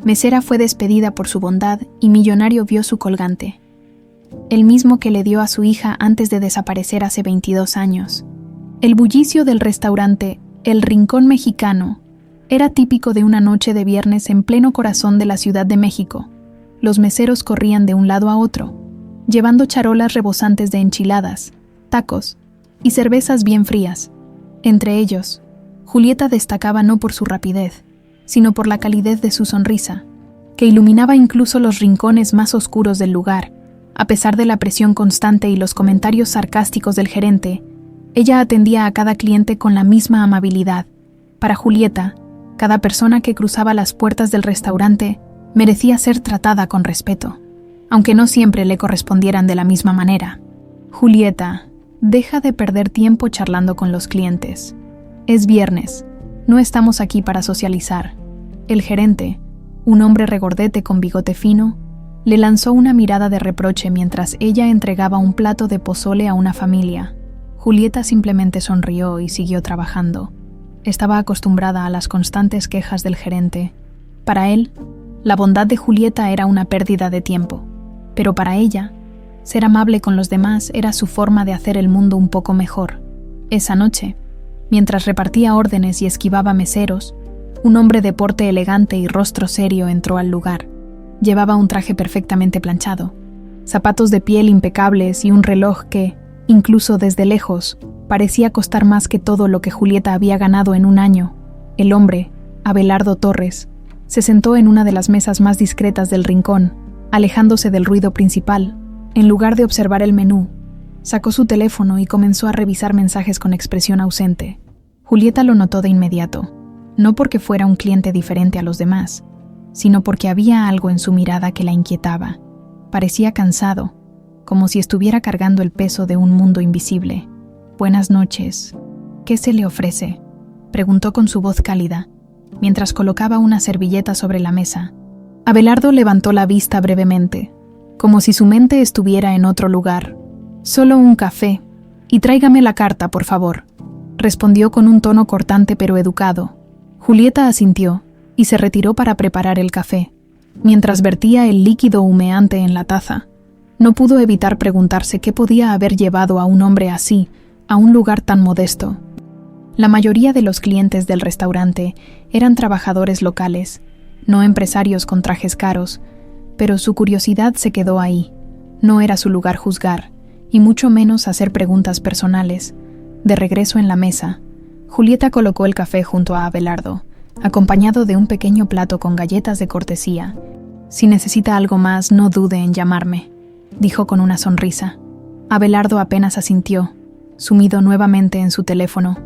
Mesera fue despedida por su bondad y millonario vio su colgante, el mismo que le dio a su hija antes de desaparecer hace 22 años. El bullicio del restaurante El Rincón Mexicano era típico de una noche de viernes en pleno corazón de la Ciudad de México. Los meseros corrían de un lado a otro, llevando charolas rebosantes de enchiladas, tacos y cervezas bien frías. Entre ellos, Julieta destacaba no por su rapidez, sino por la calidez de su sonrisa, que iluminaba incluso los rincones más oscuros del lugar. A pesar de la presión constante y los comentarios sarcásticos del gerente, ella atendía a cada cliente con la misma amabilidad. Para Julieta, cada persona que cruzaba las puertas del restaurante merecía ser tratada con respeto, aunque no siempre le correspondieran de la misma manera. Julieta, deja de perder tiempo charlando con los clientes. Es viernes, no estamos aquí para socializar. El gerente, un hombre regordete con bigote fino, le lanzó una mirada de reproche mientras ella entregaba un plato de pozole a una familia. Julieta simplemente sonrió y siguió trabajando. Estaba acostumbrada a las constantes quejas del gerente. Para él, la bondad de Julieta era una pérdida de tiempo, pero para ella, ser amable con los demás era su forma de hacer el mundo un poco mejor. Esa noche, mientras repartía órdenes y esquivaba meseros, un hombre de porte elegante y rostro serio entró al lugar. Llevaba un traje perfectamente planchado, zapatos de piel impecables y un reloj que, incluso desde lejos, parecía costar más que todo lo que Julieta había ganado en un año. El hombre, Abelardo Torres, se sentó en una de las mesas más discretas del rincón, alejándose del ruido principal. En lugar de observar el menú, sacó su teléfono y comenzó a revisar mensajes con expresión ausente. Julieta lo notó de inmediato, no porque fuera un cliente diferente a los demás, sino porque había algo en su mirada que la inquietaba. Parecía cansado, como si estuviera cargando el peso de un mundo invisible. «Buenas noches. ¿Qué se le ofrece?», preguntó con su voz cálida, mientras colocaba una servilleta sobre la mesa. Abelardo levantó la vista brevemente, como si su mente estuviera en otro lugar. «Solo un café, y tráigame la carta, por favor», respondió con un tono cortante pero educado. Julieta asintió y se retiró para preparar el café. Mientras vertía el líquido humeante en la taza, no pudo evitar preguntarse qué podía haber llevado a un hombre así a un lugar tan modesto. La mayoría de los clientes del restaurante eran trabajadores locales, no empresarios con trajes caros, pero su curiosidad se quedó ahí. No era su lugar juzgar, y mucho menos hacer preguntas personales. De regreso en la mesa, Julieta colocó el café junto a Abelardo, acompañado de un pequeño plato con galletas de cortesía. «Si necesita algo más, no dude en llamarme», dijo con una sonrisa. Abelardo apenas asintió, sumido nuevamente en su teléfono.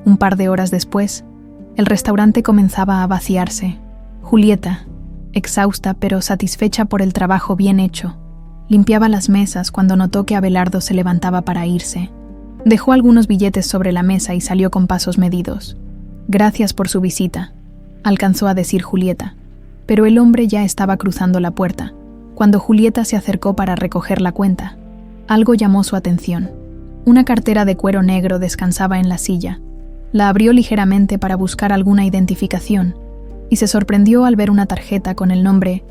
Un par de horas después, el restaurante comenzaba a vaciarse. Julieta, exhausta pero satisfecha por el trabajo bien hecho, limpiaba las mesas cuando notó que Abelardo se levantaba para irse. Dejó algunos billetes sobre la mesa y salió con pasos medidos. «Gracias por su visita», alcanzó a decir Julieta, pero el hombre ya estaba cruzando la puerta, cuando Julieta se acercó para recoger la cuenta. Algo llamó su atención. Una cartera de cuero negro descansaba en la silla. La abrió ligeramente para buscar alguna identificación, y se sorprendió al ver una tarjeta con el nombre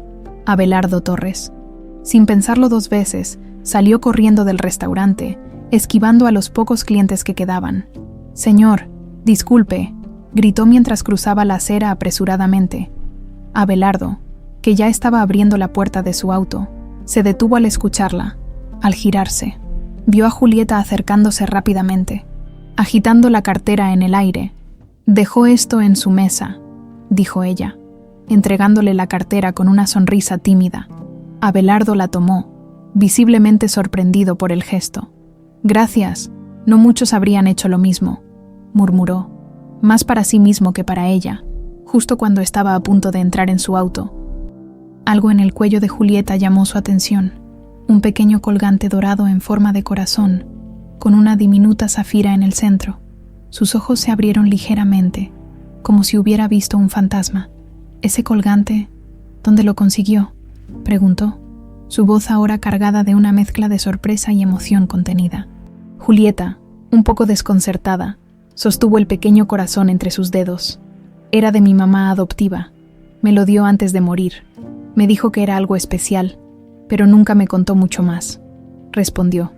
Abelardo Torres. Sin pensarlo dos veces, salió corriendo del restaurante, esquivando a los pocos clientes que quedaban. «Señor, disculpe», gritó mientras cruzaba la acera apresuradamente. Abelardo, que ya estaba abriendo la puerta de su auto, se detuvo al escucharla. Al girarse, vio a Julieta acercándose rápidamente, agitando la cartera en el aire. «Dejó esto en su mesa», dijo ella, entregándole la cartera con una sonrisa tímida. Abelardo la tomó, visiblemente sorprendido por el gesto. «Gracias, no muchos habrían hecho lo mismo», murmuró, más para sí mismo que para ella, justo cuando estaba a punto de entrar en su auto. Algo en el cuello de Julieta llamó su atención, un pequeño colgante dorado en forma de corazón, con una diminuta zafira en el centro. Sus ojos se abrieron ligeramente, como si hubiera visto un fantasma. «¿Ese colgante, dónde lo consiguió?», preguntó, su voz ahora cargada de una mezcla de sorpresa y emoción contenida. Julieta, un poco desconcertada, sostuvo el pequeño corazón entre sus dedos. «Era de mi mamá adoptiva. Me lo dio antes de morir. Me dijo que era algo especial, pero nunca me contó mucho más, respondió,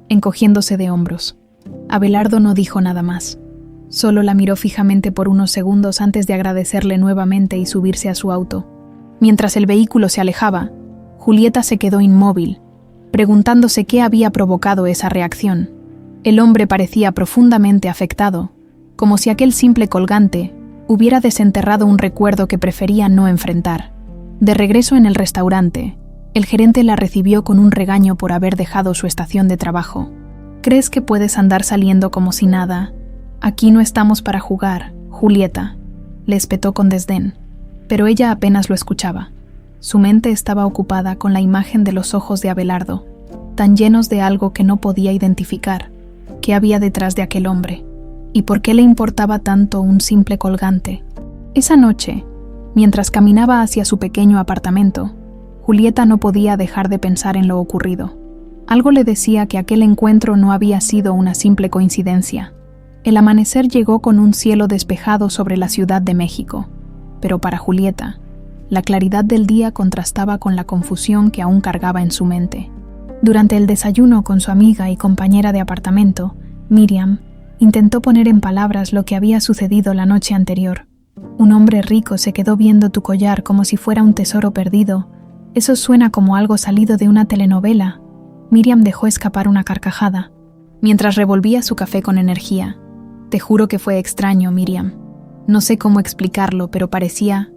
encogiéndose de hombros. Abelardo no dijo nada más. Solo la miró fijamente por unos segundos antes de agradecerle nuevamente y subirse a su auto. Mientras el vehículo se alejaba, Julieta se quedó inmóvil, preguntándose qué había provocado esa reacción. El hombre parecía profundamente afectado, como si aquel simple colgante hubiera desenterrado un recuerdo que prefería no enfrentar. De regreso en el restaurante, el gerente la recibió con un regaño por haber dejado su estación de trabajo. «¿Crees que puedes andar saliendo como si nada? Aquí no estamos para jugar, Julieta», le espetó con desdén, pero ella apenas lo escuchaba. Su mente estaba ocupada con la imagen de los ojos de Abelardo, tan llenos de algo que no podía identificar. ¿Qué había detrás de aquel hombre? ¿Y por qué le importaba tanto un simple colgante? Esa noche, mientras caminaba hacia su pequeño apartamento, Julieta no podía dejar de pensar en lo ocurrido. Algo le decía que aquel encuentro no había sido una simple coincidencia. El amanecer llegó con un cielo despejado sobre la Ciudad de México, pero para Julieta, la claridad del día contrastaba con la confusión que aún cargaba en su mente. Durante el desayuno con su amiga y compañera de apartamento, Miriam intentó poner en palabras lo que había sucedido la noche anterior. «Un hombre rico se quedó viendo tu collar como si fuera un tesoro perdido. Eso suena como algo salido de una telenovela». Miriam dejó escapar una carcajada, mientras revolvía su café con energía. «Te juro que fue extraño, Miriam. No sé cómo explicarlo, pero parecía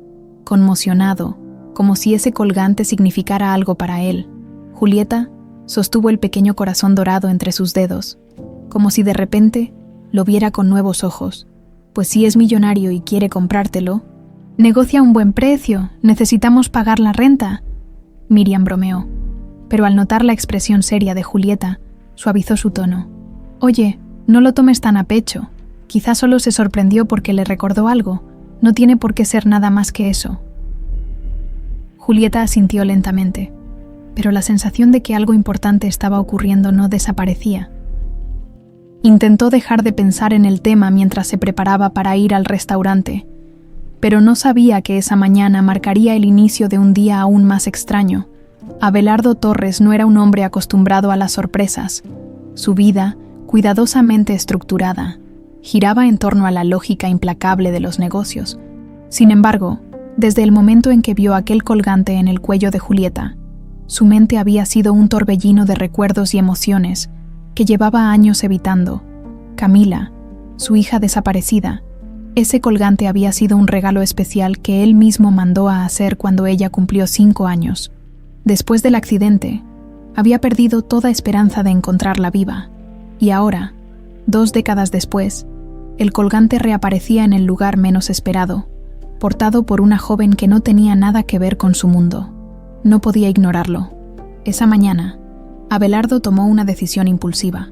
conmocionado, como si ese colgante significara algo para él». Julieta sostuvo el pequeño corazón dorado entre sus dedos, como si de repente lo viera con nuevos ojos. «Pues si es millonario y quiere comprártelo, negocia un buen precio, necesitamos pagar la renta», Miriam bromeó, pero al notar la expresión seria de Julieta, suavizó su tono. «Oye, no lo tomes tan a pecho. Quizás solo se sorprendió porque le recordó algo. No tiene por qué ser nada más que eso». Julieta asintió lentamente, pero la sensación de que algo importante estaba ocurriendo no desaparecía. Intentó dejar de pensar en el tema mientras se preparaba para ir al restaurante, pero no sabía que esa mañana marcaría el inicio de un día aún más extraño. Abelardo Torres no era un hombre acostumbrado a las sorpresas. Su vida, cuidadosamente estructurada, giraba en torno a la lógica implacable de los negocios. Sin embargo, desde el momento en que vio aquel colgante en el cuello de Julieta, su mente había sido un torbellino de recuerdos y emociones que llevaba años evitando. Camila, su hija desaparecida, ese colgante había sido un regalo especial que él mismo mandó a hacer cuando ella cumplió 5 años. Después del accidente, había perdido toda esperanza de encontrarla viva, y ahora, 2 décadas después, el colgante reaparecía en el lugar menos esperado, portado por una joven que no tenía nada que ver con su mundo. No podía ignorarlo. Esa mañana, Abelardo tomó una decisión impulsiva.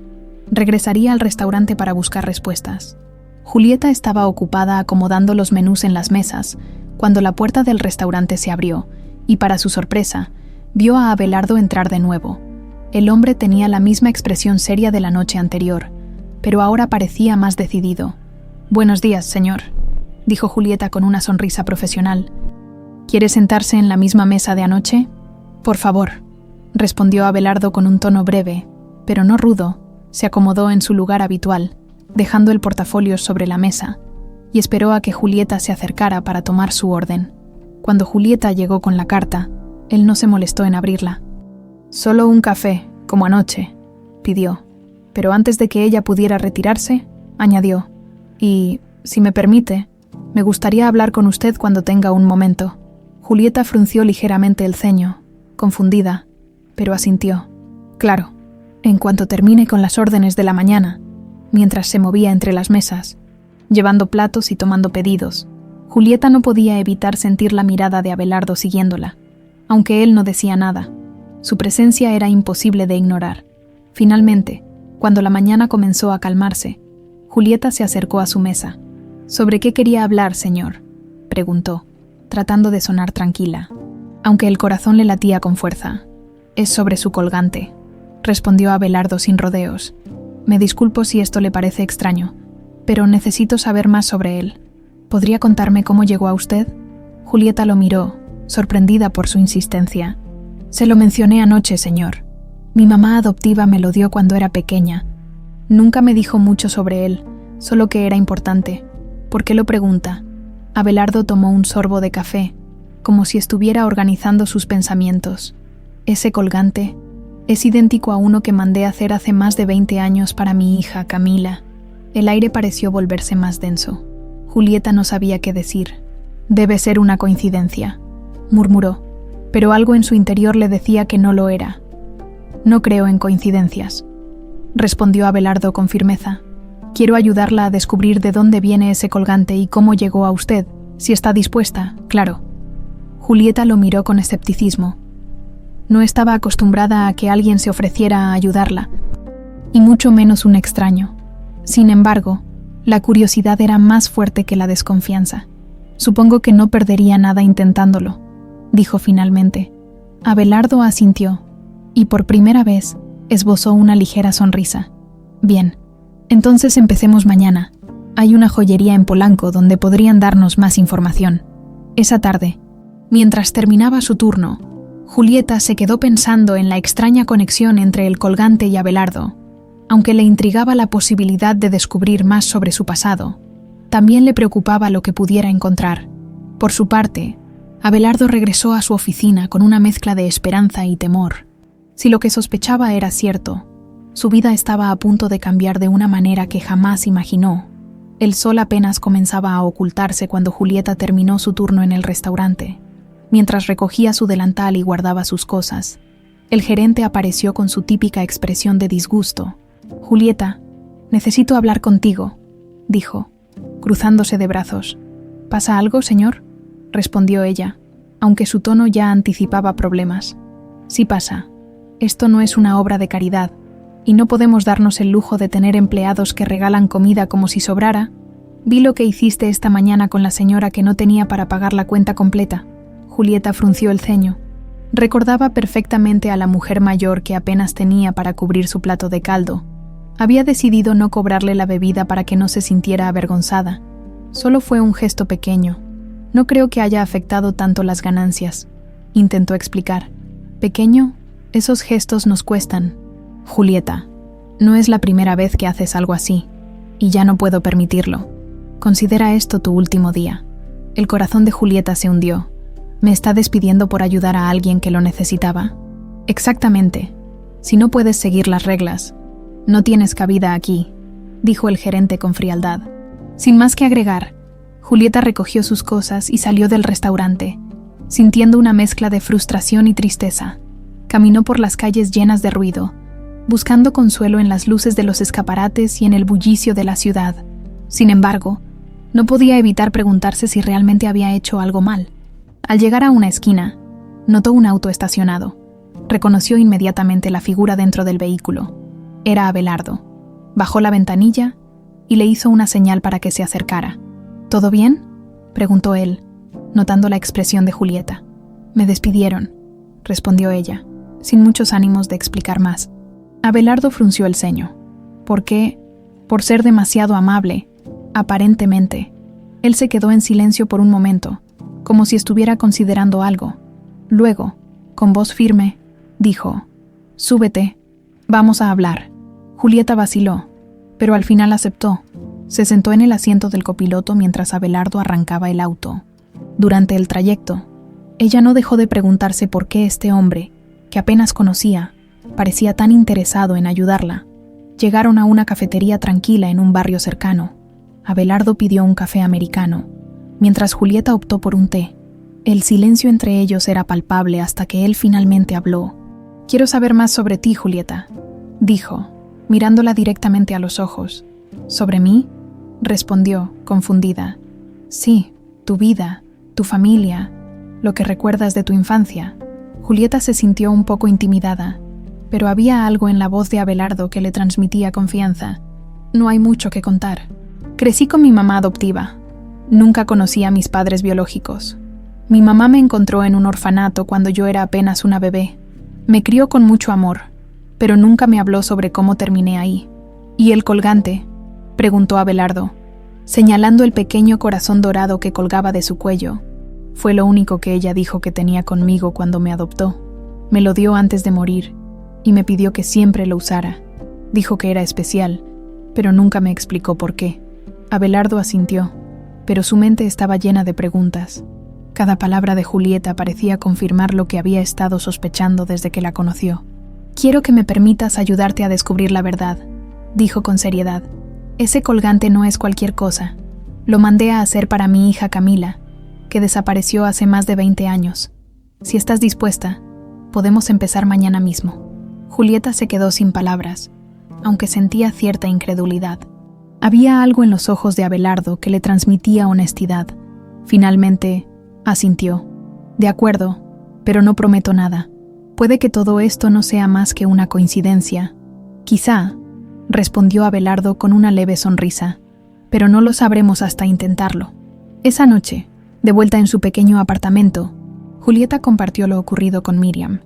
Regresaría al restaurante para buscar respuestas. Julieta estaba ocupada acomodando los menús en las mesas cuando la puerta del restaurante se abrió y, para su sorpresa, vio a Abelardo entrar de nuevo. El hombre tenía la misma expresión seria de la noche anterior, pero ahora parecía más decidido. «Buenos días, señor», dijo Julieta con una sonrisa profesional. «¿Quiere sentarse en la misma mesa de anoche?» «Por favor», respondió Abelardo con un tono breve, pero no rudo. Se acomodó en su lugar habitual, dejando el portafolio sobre la mesa, y esperó a que Julieta se acercara para tomar su orden. Cuando Julieta llegó con la carta, él no se molestó en abrirla. «Solo un café, como anoche», pidió, pero antes de que ella pudiera retirarse, añadió: «Y, si me permite, me gustaría hablar con usted cuando tenga un momento». Julieta frunció ligeramente el ceño, confundida, pero asintió. «Claro, en cuanto termine con las órdenes de la mañana», mientras se movía entre las mesas, llevando platos y tomando pedidos. Julieta no podía evitar sentir la mirada de Abelardo siguiéndola, aunque él no decía nada. Su presencia era imposible de ignorar. Finalmente, cuando la mañana comenzó a calmarse, Julieta se acercó a su mesa. «¿Sobre qué quería hablar, señor?», preguntó, tratando de sonar tranquila, aunque el corazón le latía con fuerza. «Es sobre su colgante», respondió Abelardo sin rodeos. «Me disculpo si esto le parece extraño, pero necesito saber más sobre él. ¿Podría contarme cómo llegó a usted?». Julieta lo miró, sorprendida por su insistencia. Se lo mencioné anoche, señor. Mi mamá adoptiva me lo dio cuando era pequeña. Nunca me dijo mucho sobre él, solo que era importante. ¿Por qué lo pregunta? Abelardo tomó un sorbo de café, como si estuviera organizando sus pensamientos. Ese colgante es idéntico a uno que mandé hacer hace más de 20 años para mi hija, Camila. El aire pareció volverse más denso. Julieta no sabía qué decir. Debe ser una coincidencia, murmuró, pero algo en su interior le decía que no lo era. No creo en coincidencias, respondió Abelardo con firmeza. Quiero ayudarla a descubrir de dónde viene ese colgante y cómo llegó a usted, si está dispuesta, claro. Julieta lo miró con escepticismo. No estaba acostumbrada a que alguien se ofreciera a ayudarla, y mucho menos un extraño. Sin embargo, la curiosidad era más fuerte que la desconfianza. Supongo que no perdería nada intentándolo, dijo finalmente. Abelardo asintió, y por primera vez esbozó una ligera sonrisa. Bien, entonces empecemos mañana. Hay una joyería en Polanco donde podrían darnos más información. Esa tarde, mientras terminaba su turno, Julieta se quedó pensando en la extraña conexión entre el colgante y Abelardo. Aunque le intrigaba la posibilidad de descubrir más sobre su pasado, también le preocupaba lo que pudiera encontrar. Por su parte, Abelardo regresó a su oficina con una mezcla de esperanza y temor. Si lo que sospechaba era cierto, su vida estaba a punto de cambiar de una manera que jamás imaginó. El sol apenas comenzaba a ocultarse cuando Julieta terminó su turno en el restaurante. Mientras recogía su delantal y guardaba sus cosas, el gerente apareció con su típica expresión de disgusto. Julieta, necesito hablar contigo, dijo, cruzándose de brazos. ¿Pasa algo, señor?, respondió ella, aunque su tono ya anticipaba problemas. Sí pasa. Esto no es una obra de caridad, y no podemos darnos el lujo de tener empleados que regalan comida como si sobrara. Vi lo que hiciste esta mañana con la señora que no tenía para pagar la cuenta completa. Julieta frunció el ceño. Recordaba perfectamente a la mujer mayor que apenas tenía para cubrir su plato de caldo. Había decidido no cobrarle la bebida para que no se sintiera avergonzada. Solo fue un gesto pequeño. No creo que haya afectado tanto las ganancias, intentó explicar. Pequeño, esos gestos nos cuestan. Julieta, no es la primera vez que haces algo así, y ya no puedo permitirlo. Considera esto tu último día. El corazón de Julieta se hundió. ¿Me está despidiendo por ayudar a alguien que lo necesitaba? Exactamente. Si no puedes seguir las reglas, no tienes cabida aquí, dijo el gerente con frialdad. Sin más que agregar, Julieta recogió sus cosas y salió del restaurante, sintiendo una mezcla de frustración y tristeza. Caminó por las calles llenas de ruido, buscando consuelo en las luces de los escaparates y en el bullicio de la ciudad. Sin embargo, no podía evitar preguntarse si realmente había hecho algo mal. Al llegar a una esquina, notó un auto estacionado. Reconoció inmediatamente la figura dentro del vehículo. Era Abelardo. Bajó la ventanilla y le hizo una señal para que se acercara. ¿Todo bien?, preguntó él, notando la expresión de Julieta. Me despidieron, respondió ella, sin muchos ánimos de explicar más. Abelardo frunció el ceño. ¿Por qué? Por ser demasiado amable, aparentemente. Él se quedó en silencio por un momento, como si estuviera considerando algo. Luego, con voz firme, dijo: «Súbete, vamos a hablar». Julieta vaciló, pero al final aceptó. Se sentó en el asiento del copiloto mientras Abelardo arrancaba el auto. Durante el trayecto, ella no dejó de preguntarse por qué este hombre, que apenas conocía, parecía tan interesado en ayudarla. Llegaron a una cafetería tranquila en un barrio cercano. Abelardo pidió un café americano, mientras Julieta optó por un té. El silencio entre ellos era palpable hasta que él finalmente habló. «Quiero saber más sobre ti, Julieta», dijo, mirándola directamente a los ojos. «¿Sobre mí?», respondió, confundida. «Sí, tu vida, tu familia, lo que recuerdas de tu infancia». Julieta se sintió un poco intimidada, pero había algo en la voz de Abelardo que le transmitía confianza. «No hay mucho que contar. Crecí con mi mamá adoptiva. Nunca conocí a mis padres biológicos. Mi mamá me encontró en un orfanato cuando yo era apenas una bebé. Me crió con mucho amor, pero nunca me habló sobre cómo terminé ahí». «¿Y el colgante?», preguntó Abelardo, señalando el pequeño corazón dorado que colgaba de su cuello. Fue lo único que ella dijo que tenía conmigo cuando me adoptó. Me lo dio antes de morir y me pidió que siempre lo usara. Dijo que era especial, pero nunca me explicó por qué. Abelardo asintió, pero su mente estaba llena de preguntas. Cada palabra de Julieta parecía confirmar lo que había estado sospechando desde que la conoció. «Quiero que me permitas ayudarte a descubrir la verdad», dijo con seriedad. «Ese colgante no es cualquier cosa. Lo mandé a hacer para mi hija Camila, que desapareció hace más de 20 años. Si estás dispuesta, podemos empezar mañana mismo». Julieta se quedó sin palabras, aunque sentía cierta incredulidad. Había algo en los ojos de Abelardo que le transmitía honestidad. Finalmente, asintió. «De acuerdo, pero no prometo nada. Puede que todo esto no sea más que una coincidencia». «Quizá», respondió Abelardo con una leve sonrisa, «pero no lo sabremos hasta intentarlo». Esa noche, de vuelta en su pequeño apartamento, Julieta compartió lo ocurrido con Miriam,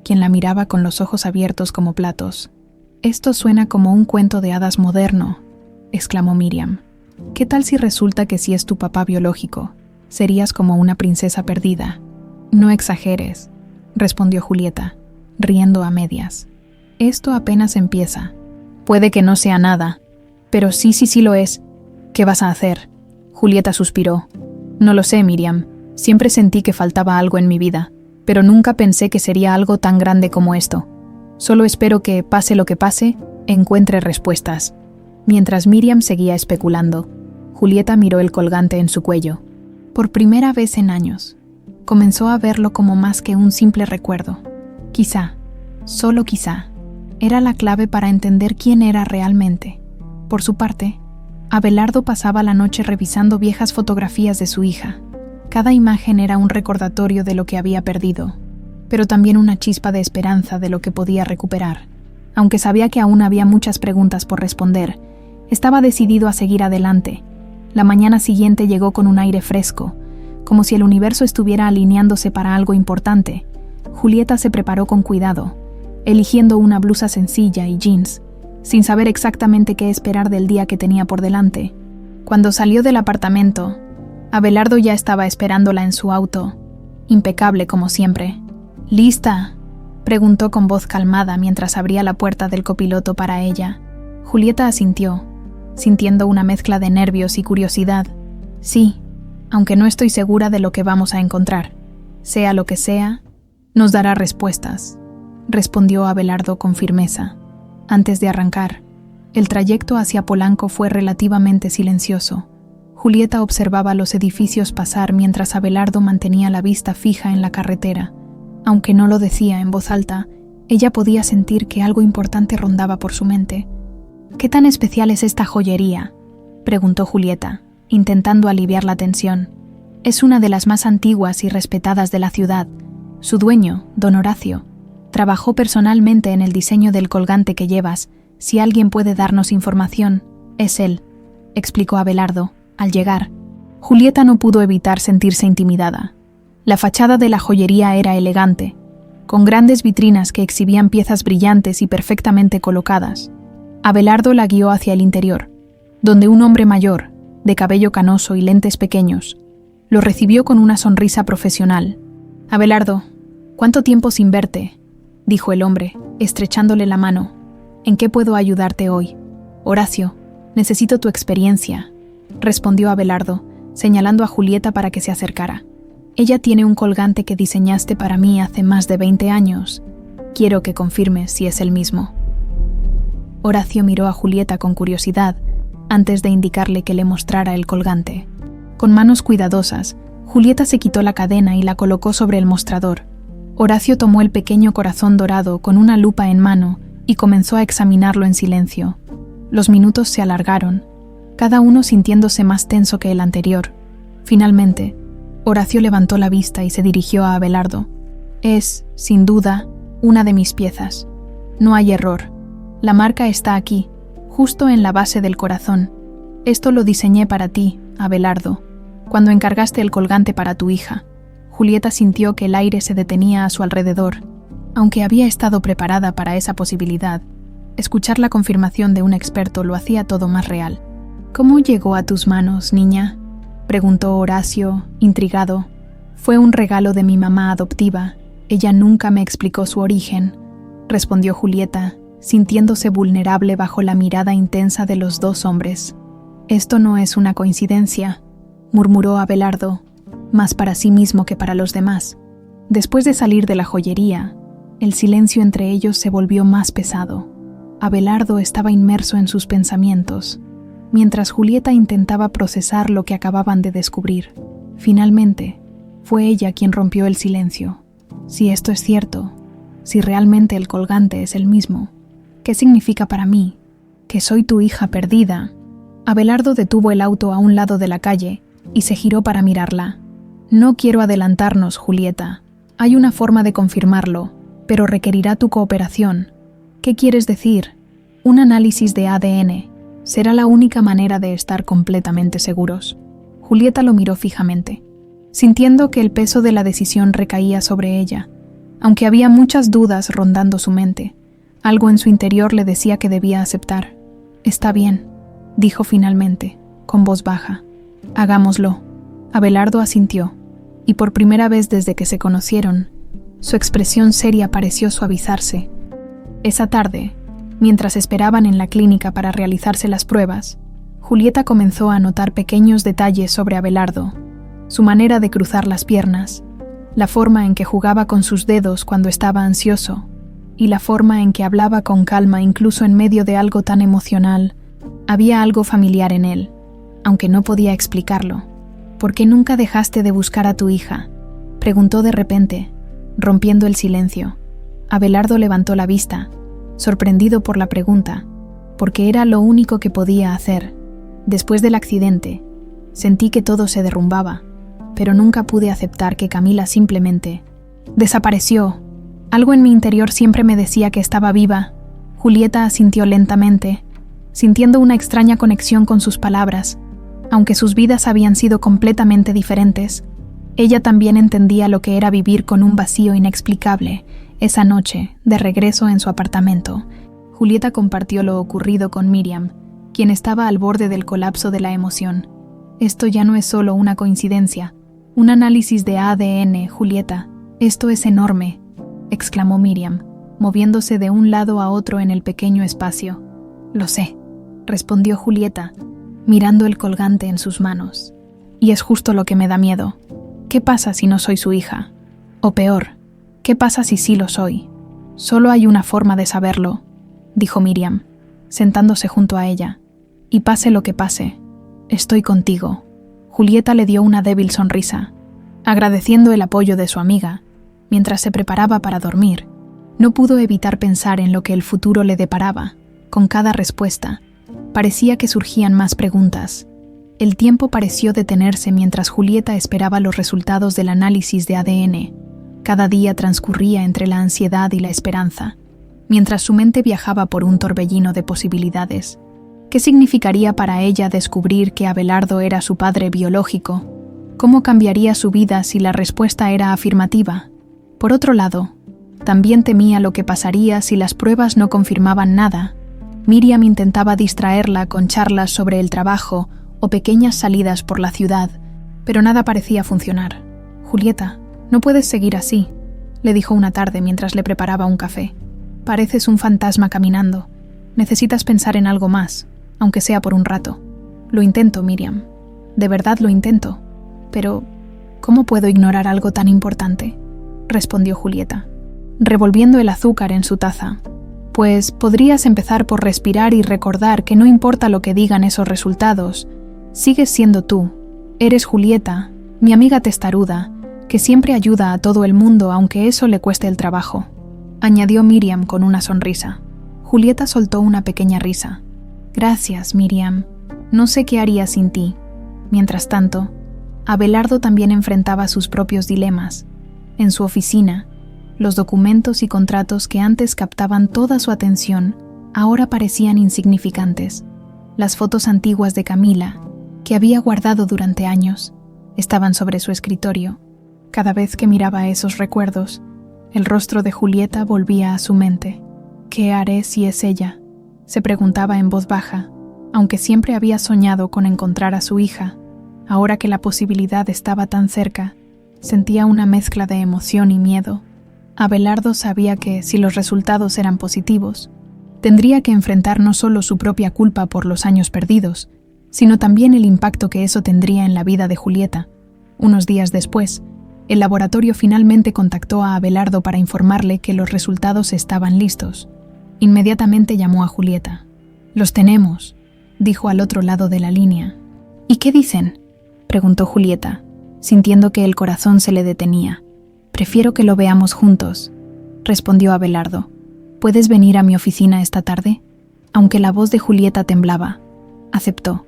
quien la miraba con los ojos abiertos como platos. «Esto suena como un cuento de hadas moderno», exclamó Miriam. «¿Qué tal si resulta que sí es tu papá biológico? Serías como una princesa perdida». «No exageres», respondió Julieta, riendo a medias. «Esto apenas empieza. Puede que no sea nada, pero sí lo es. ¿Qué vas a hacer?». Julieta suspiró. «No lo sé, Miriam. Siempre sentí que faltaba algo en mi vida, pero nunca pensé que sería algo tan grande como esto. Solo espero que, pase lo que pase, encuentre respuestas». Mientras Miriam seguía especulando, Julieta miró el colgante en su cuello. Por primera vez en años, comenzó a verlo como más que un simple recuerdo. Quizá, solo quizá, era la clave para entender quién era realmente. Por su parte, Abelardo pasaba la noche revisando viejas fotografías de su hija. Cada imagen era un recordatorio de lo que había perdido, pero también una chispa de esperanza de lo que podía recuperar. Aunque sabía que aún había muchas preguntas por responder, estaba decidido a seguir adelante. La mañana siguiente llegó con un aire fresco, como si el universo estuviera alineándose para algo importante. Julieta se preparó con cuidado, eligiendo una blusa sencilla y jeans, sin saber exactamente qué esperar del día que tenía por delante. Cuando salió del apartamento, Abelardo ya estaba esperándola en su auto, impecable como siempre. «¿Lista?», preguntó con voz calmada mientras abría la puerta del copiloto para ella. Julieta asintió, sintiendo una mezcla de nervios y curiosidad. «Sí, aunque no estoy segura de lo que vamos a encontrar. Sea lo que sea, nos dará respuestas», respondió Abelardo con firmeza. Antes de arrancar, el trayecto hacia Polanco fue relativamente silencioso. Julieta observaba los edificios pasar mientras Abelardo mantenía la vista fija en la carretera. Aunque no lo decía en voz alta, ella podía sentir que algo importante rondaba por su mente. «¿Qué tan especial es esta joyería?», preguntó Julieta, intentando aliviar la tensión. «Es una de las más antiguas y respetadas de la ciudad. Su dueño, don Horacio, trabajó personalmente en el diseño del colgante que llevas. Si alguien puede darnos información, es él», explicó Abelardo, al llegar. Julieta no pudo evitar sentirse intimidada. La fachada de la joyería era elegante, con grandes vitrinas que exhibían piezas brillantes y perfectamente colocadas. Abelardo la guió hacia el interior, donde un hombre mayor, de cabello canoso y lentes pequeños, lo recibió con una sonrisa profesional. «Abelardo, ¿cuánto tiempo sin verte?», dijo el hombre, estrechándole la mano. «¿En qué puedo ayudarte hoy?». «Horacio, necesito tu experiencia», respondió Abelardo, señalando a Julieta para que se acercara. «Ella tiene un colgante que diseñaste para mí hace más de 20 años. Quiero que confirmes si es el mismo». Horacio miró a Julieta con curiosidad, antes de indicarle que le mostrara el colgante. Con manos cuidadosas, Julieta se quitó la cadena y la colocó sobre el mostrador. Horacio tomó el pequeño corazón dorado con una lupa en mano y comenzó a examinarlo en silencio. Los minutos se alargaron, cada uno sintiéndose más tenso que el anterior. Finalmente, Horacio levantó la vista y se dirigió a Abelardo. «Es, sin duda, una de mis piezas. No hay error. La marca está aquí, justo en la base del corazón. Esto lo diseñé para ti, Abelardo, cuando encargaste el colgante para tu hija». Julieta sintió que el aire se detenía a su alrededor. Aunque había estado preparada para esa posibilidad, escuchar la confirmación de un experto lo hacía todo más real. «¿Cómo llegó a tus manos, niña?», preguntó Horacio, intrigado. Fue un regalo de mi mamá adoptiva. Ella nunca me explicó su origen, respondió Julieta, sintiéndose vulnerable bajo la mirada intensa de los dos hombres. Esto no es una coincidencia, murmuró Abelardo, más para sí mismo que para los demás. Después de salir de la joyería, el silencio entre ellos se volvió más pesado. Abelardo estaba inmerso en sus pensamientos, mientras Julieta intentaba procesar lo que acababan de descubrir. Finalmente, fue ella quien rompió el silencio. Si esto es cierto, si realmente el colgante es el mismo, ¿qué significa para mí? Que soy tu hija perdida. Abelardo detuvo el auto a un lado de la calle y se giró para mirarla. No quiero adelantarnos, Julieta. Hay una forma de confirmarlo, pero requerirá tu cooperación. ¿Qué quieres decir? Un análisis de ADN. Será la única manera de estar completamente seguros. Julieta lo miró fijamente, sintiendo que el peso de la decisión recaía sobre ella. Aunque había muchas dudas rondando su mente, algo en su interior le decía que debía aceptar. Está bien, dijo finalmente, con voz baja. Hagámoslo. Abelardo asintió, y por primera vez desde que se conocieron, su expresión seria pareció suavizarse. Esa tarde, mientras esperaban en la clínica para realizarse las pruebas, Julieta comenzó a notar pequeños detalles sobre Abelardo, su manera de cruzar las piernas, la forma en que jugaba con sus dedos cuando estaba ansioso, y la forma en que hablaba con calma incluso en medio de algo tan emocional. Había algo familiar en él, aunque no podía explicarlo. ¿Por qué nunca dejaste de buscar a tu hija?, preguntó de repente, rompiendo el silencio. Abelardo levantó la vista, sorprendido por la pregunta, porque era lo único que podía hacer. Después del accidente, sentí que todo se derrumbaba, pero nunca pude aceptar que Camila simplemente desapareció. Algo en mi interior siempre me decía que estaba viva. Julieta asintió lentamente, sintiendo una extraña conexión con sus palabras. Aunque sus vidas habían sido completamente diferentes, ella también entendía lo que era vivir con un vacío inexplicable. Esa noche, de regreso en su apartamento, Julieta compartió lo ocurrido con Miriam, quien estaba al borde del colapso de la emoción. Esto ya no es solo una coincidencia. Un análisis de ADN, Julieta. Esto es enorme, exclamó Miriam, moviéndose de un lado a otro en el pequeño espacio. Lo sé, respondió Julieta, mirando el colgante en sus manos. Y es justo lo que me da miedo. ¿Qué pasa si no soy su hija? O peor, ¿qué pasa si sí lo soy? Solo hay una forma de saberlo, dijo Miriam, sentándose junto a ella. Y pase lo que pase, estoy contigo. Julieta le dio una débil sonrisa, agradeciendo el apoyo de su amiga. Mientras se preparaba para dormir, no pudo evitar pensar en lo que el futuro le deparaba. Con cada respuesta, parecía que surgían más preguntas. El tiempo pareció detenerse mientras Julieta esperaba los resultados del análisis de ADN. Cada día transcurría entre la ansiedad y la esperanza, mientras su mente viajaba por un torbellino de posibilidades. ¿Qué significaría para ella descubrir que Abelardo era su padre biológico? ¿Cómo cambiaría su vida si la respuesta era afirmativa? Por otro lado, también temía lo que pasaría si las pruebas no confirmaban nada. Miriam intentaba distraerla con charlas sobre el trabajo o pequeñas salidas por la ciudad, pero nada parecía funcionar. «Julieta, no puedes seguir así», le dijo una tarde mientras le preparaba un café. «Pareces un fantasma caminando. Necesitas pensar en algo más, aunque sea por un rato». «Lo intento, Miriam. De verdad lo intento. Pero, ¿cómo puedo ignorar algo tan importante?», respondió Julieta, revolviendo el azúcar en su taza. «Pues podrías empezar por respirar y recordar que no importa lo que digan esos resultados, sigues siendo tú. Eres Julieta, mi amiga testaruda, que siempre ayuda a todo el mundo aunque eso le cueste el trabajo», añadió Miriam con una sonrisa. Julieta soltó una pequeña risa. «Gracias, Miriam. No sé qué haría sin ti». Mientras tanto, Abelardo también enfrentaba sus propios dilemas. En su oficina, los documentos y contratos que antes captaban toda su atención ahora parecían insignificantes. Las fotos antiguas de Camila, que había guardado durante años, estaban sobre su escritorio. Cada vez que miraba esos recuerdos, el rostro de Julieta volvía a su mente. «¿Qué haré si es ella?», se preguntaba en voz baja, aunque siempre había soñado con encontrar a su hija. Ahora que la posibilidad estaba tan cerca, Sentía una mezcla de emoción y miedo. Abelardo sabía que, si los resultados eran positivos, tendría que enfrentar no solo su propia culpa por los años perdidos, sino también el impacto que eso tendría en la vida de Julieta. Unos días después, el laboratorio finalmente contactó a Abelardo para informarle que los resultados estaban listos. Inmediatamente llamó a Julieta. «Los tenemos», dijo al otro lado de la línea. «¿Y qué dicen?», preguntó Julieta, sintiendo que el corazón se le detenía. «Prefiero que lo veamos juntos», respondió Abelardo. «¿Puedes venir a mi oficina esta tarde?». Aunque la voz de Julieta temblaba, aceptó.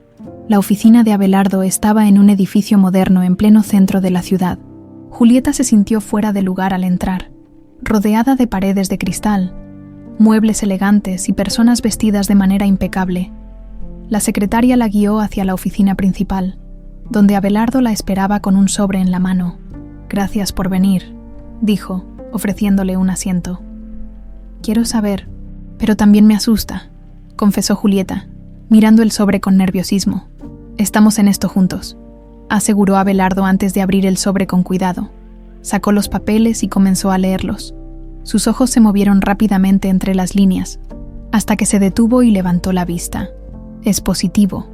La oficina de Abelardo estaba en un edificio moderno en pleno centro de la ciudad. Julieta se sintió fuera de lugar al entrar, rodeada de paredes de cristal, muebles elegantes y personas vestidas de manera impecable. La secretaria la guió hacia la oficina principal, donde Abelardo la esperaba con un sobre en la mano. «Gracias por venir», dijo, ofreciéndole un asiento. «Quiero saber, pero también me asusta», confesó Julieta, mirando el sobre con nerviosismo. «Estamos en esto juntos», aseguró Abelardo antes de abrir el sobre con cuidado. Sacó los papeles y comenzó a leerlos. Sus ojos se movieron rápidamente entre las líneas, hasta que se detuvo y levantó la vista. «Es positivo»,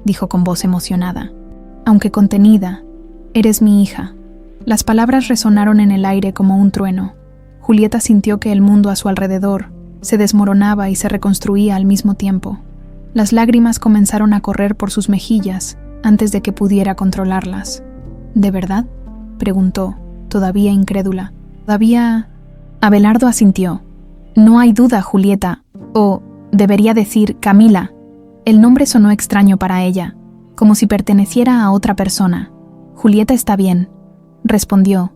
dijo con voz emocionada. «Aunque contenida, eres mi hija». Las palabras resonaron en el aire como un trueno. Julieta sintió que el mundo a su alrededor se desmoronaba y se reconstruía al mismo tiempo. Las lágrimas comenzaron a correr por sus mejillas antes de que pudiera controlarlas. «¿De verdad?», preguntó, todavía incrédula. «¿Todavía...?» Abelardo asintió. «No hay duda, Julieta, o, debería decir, Camila». El nombre sonó extraño para ella, como si perteneciera a otra persona. «Julieta está bien», respondió,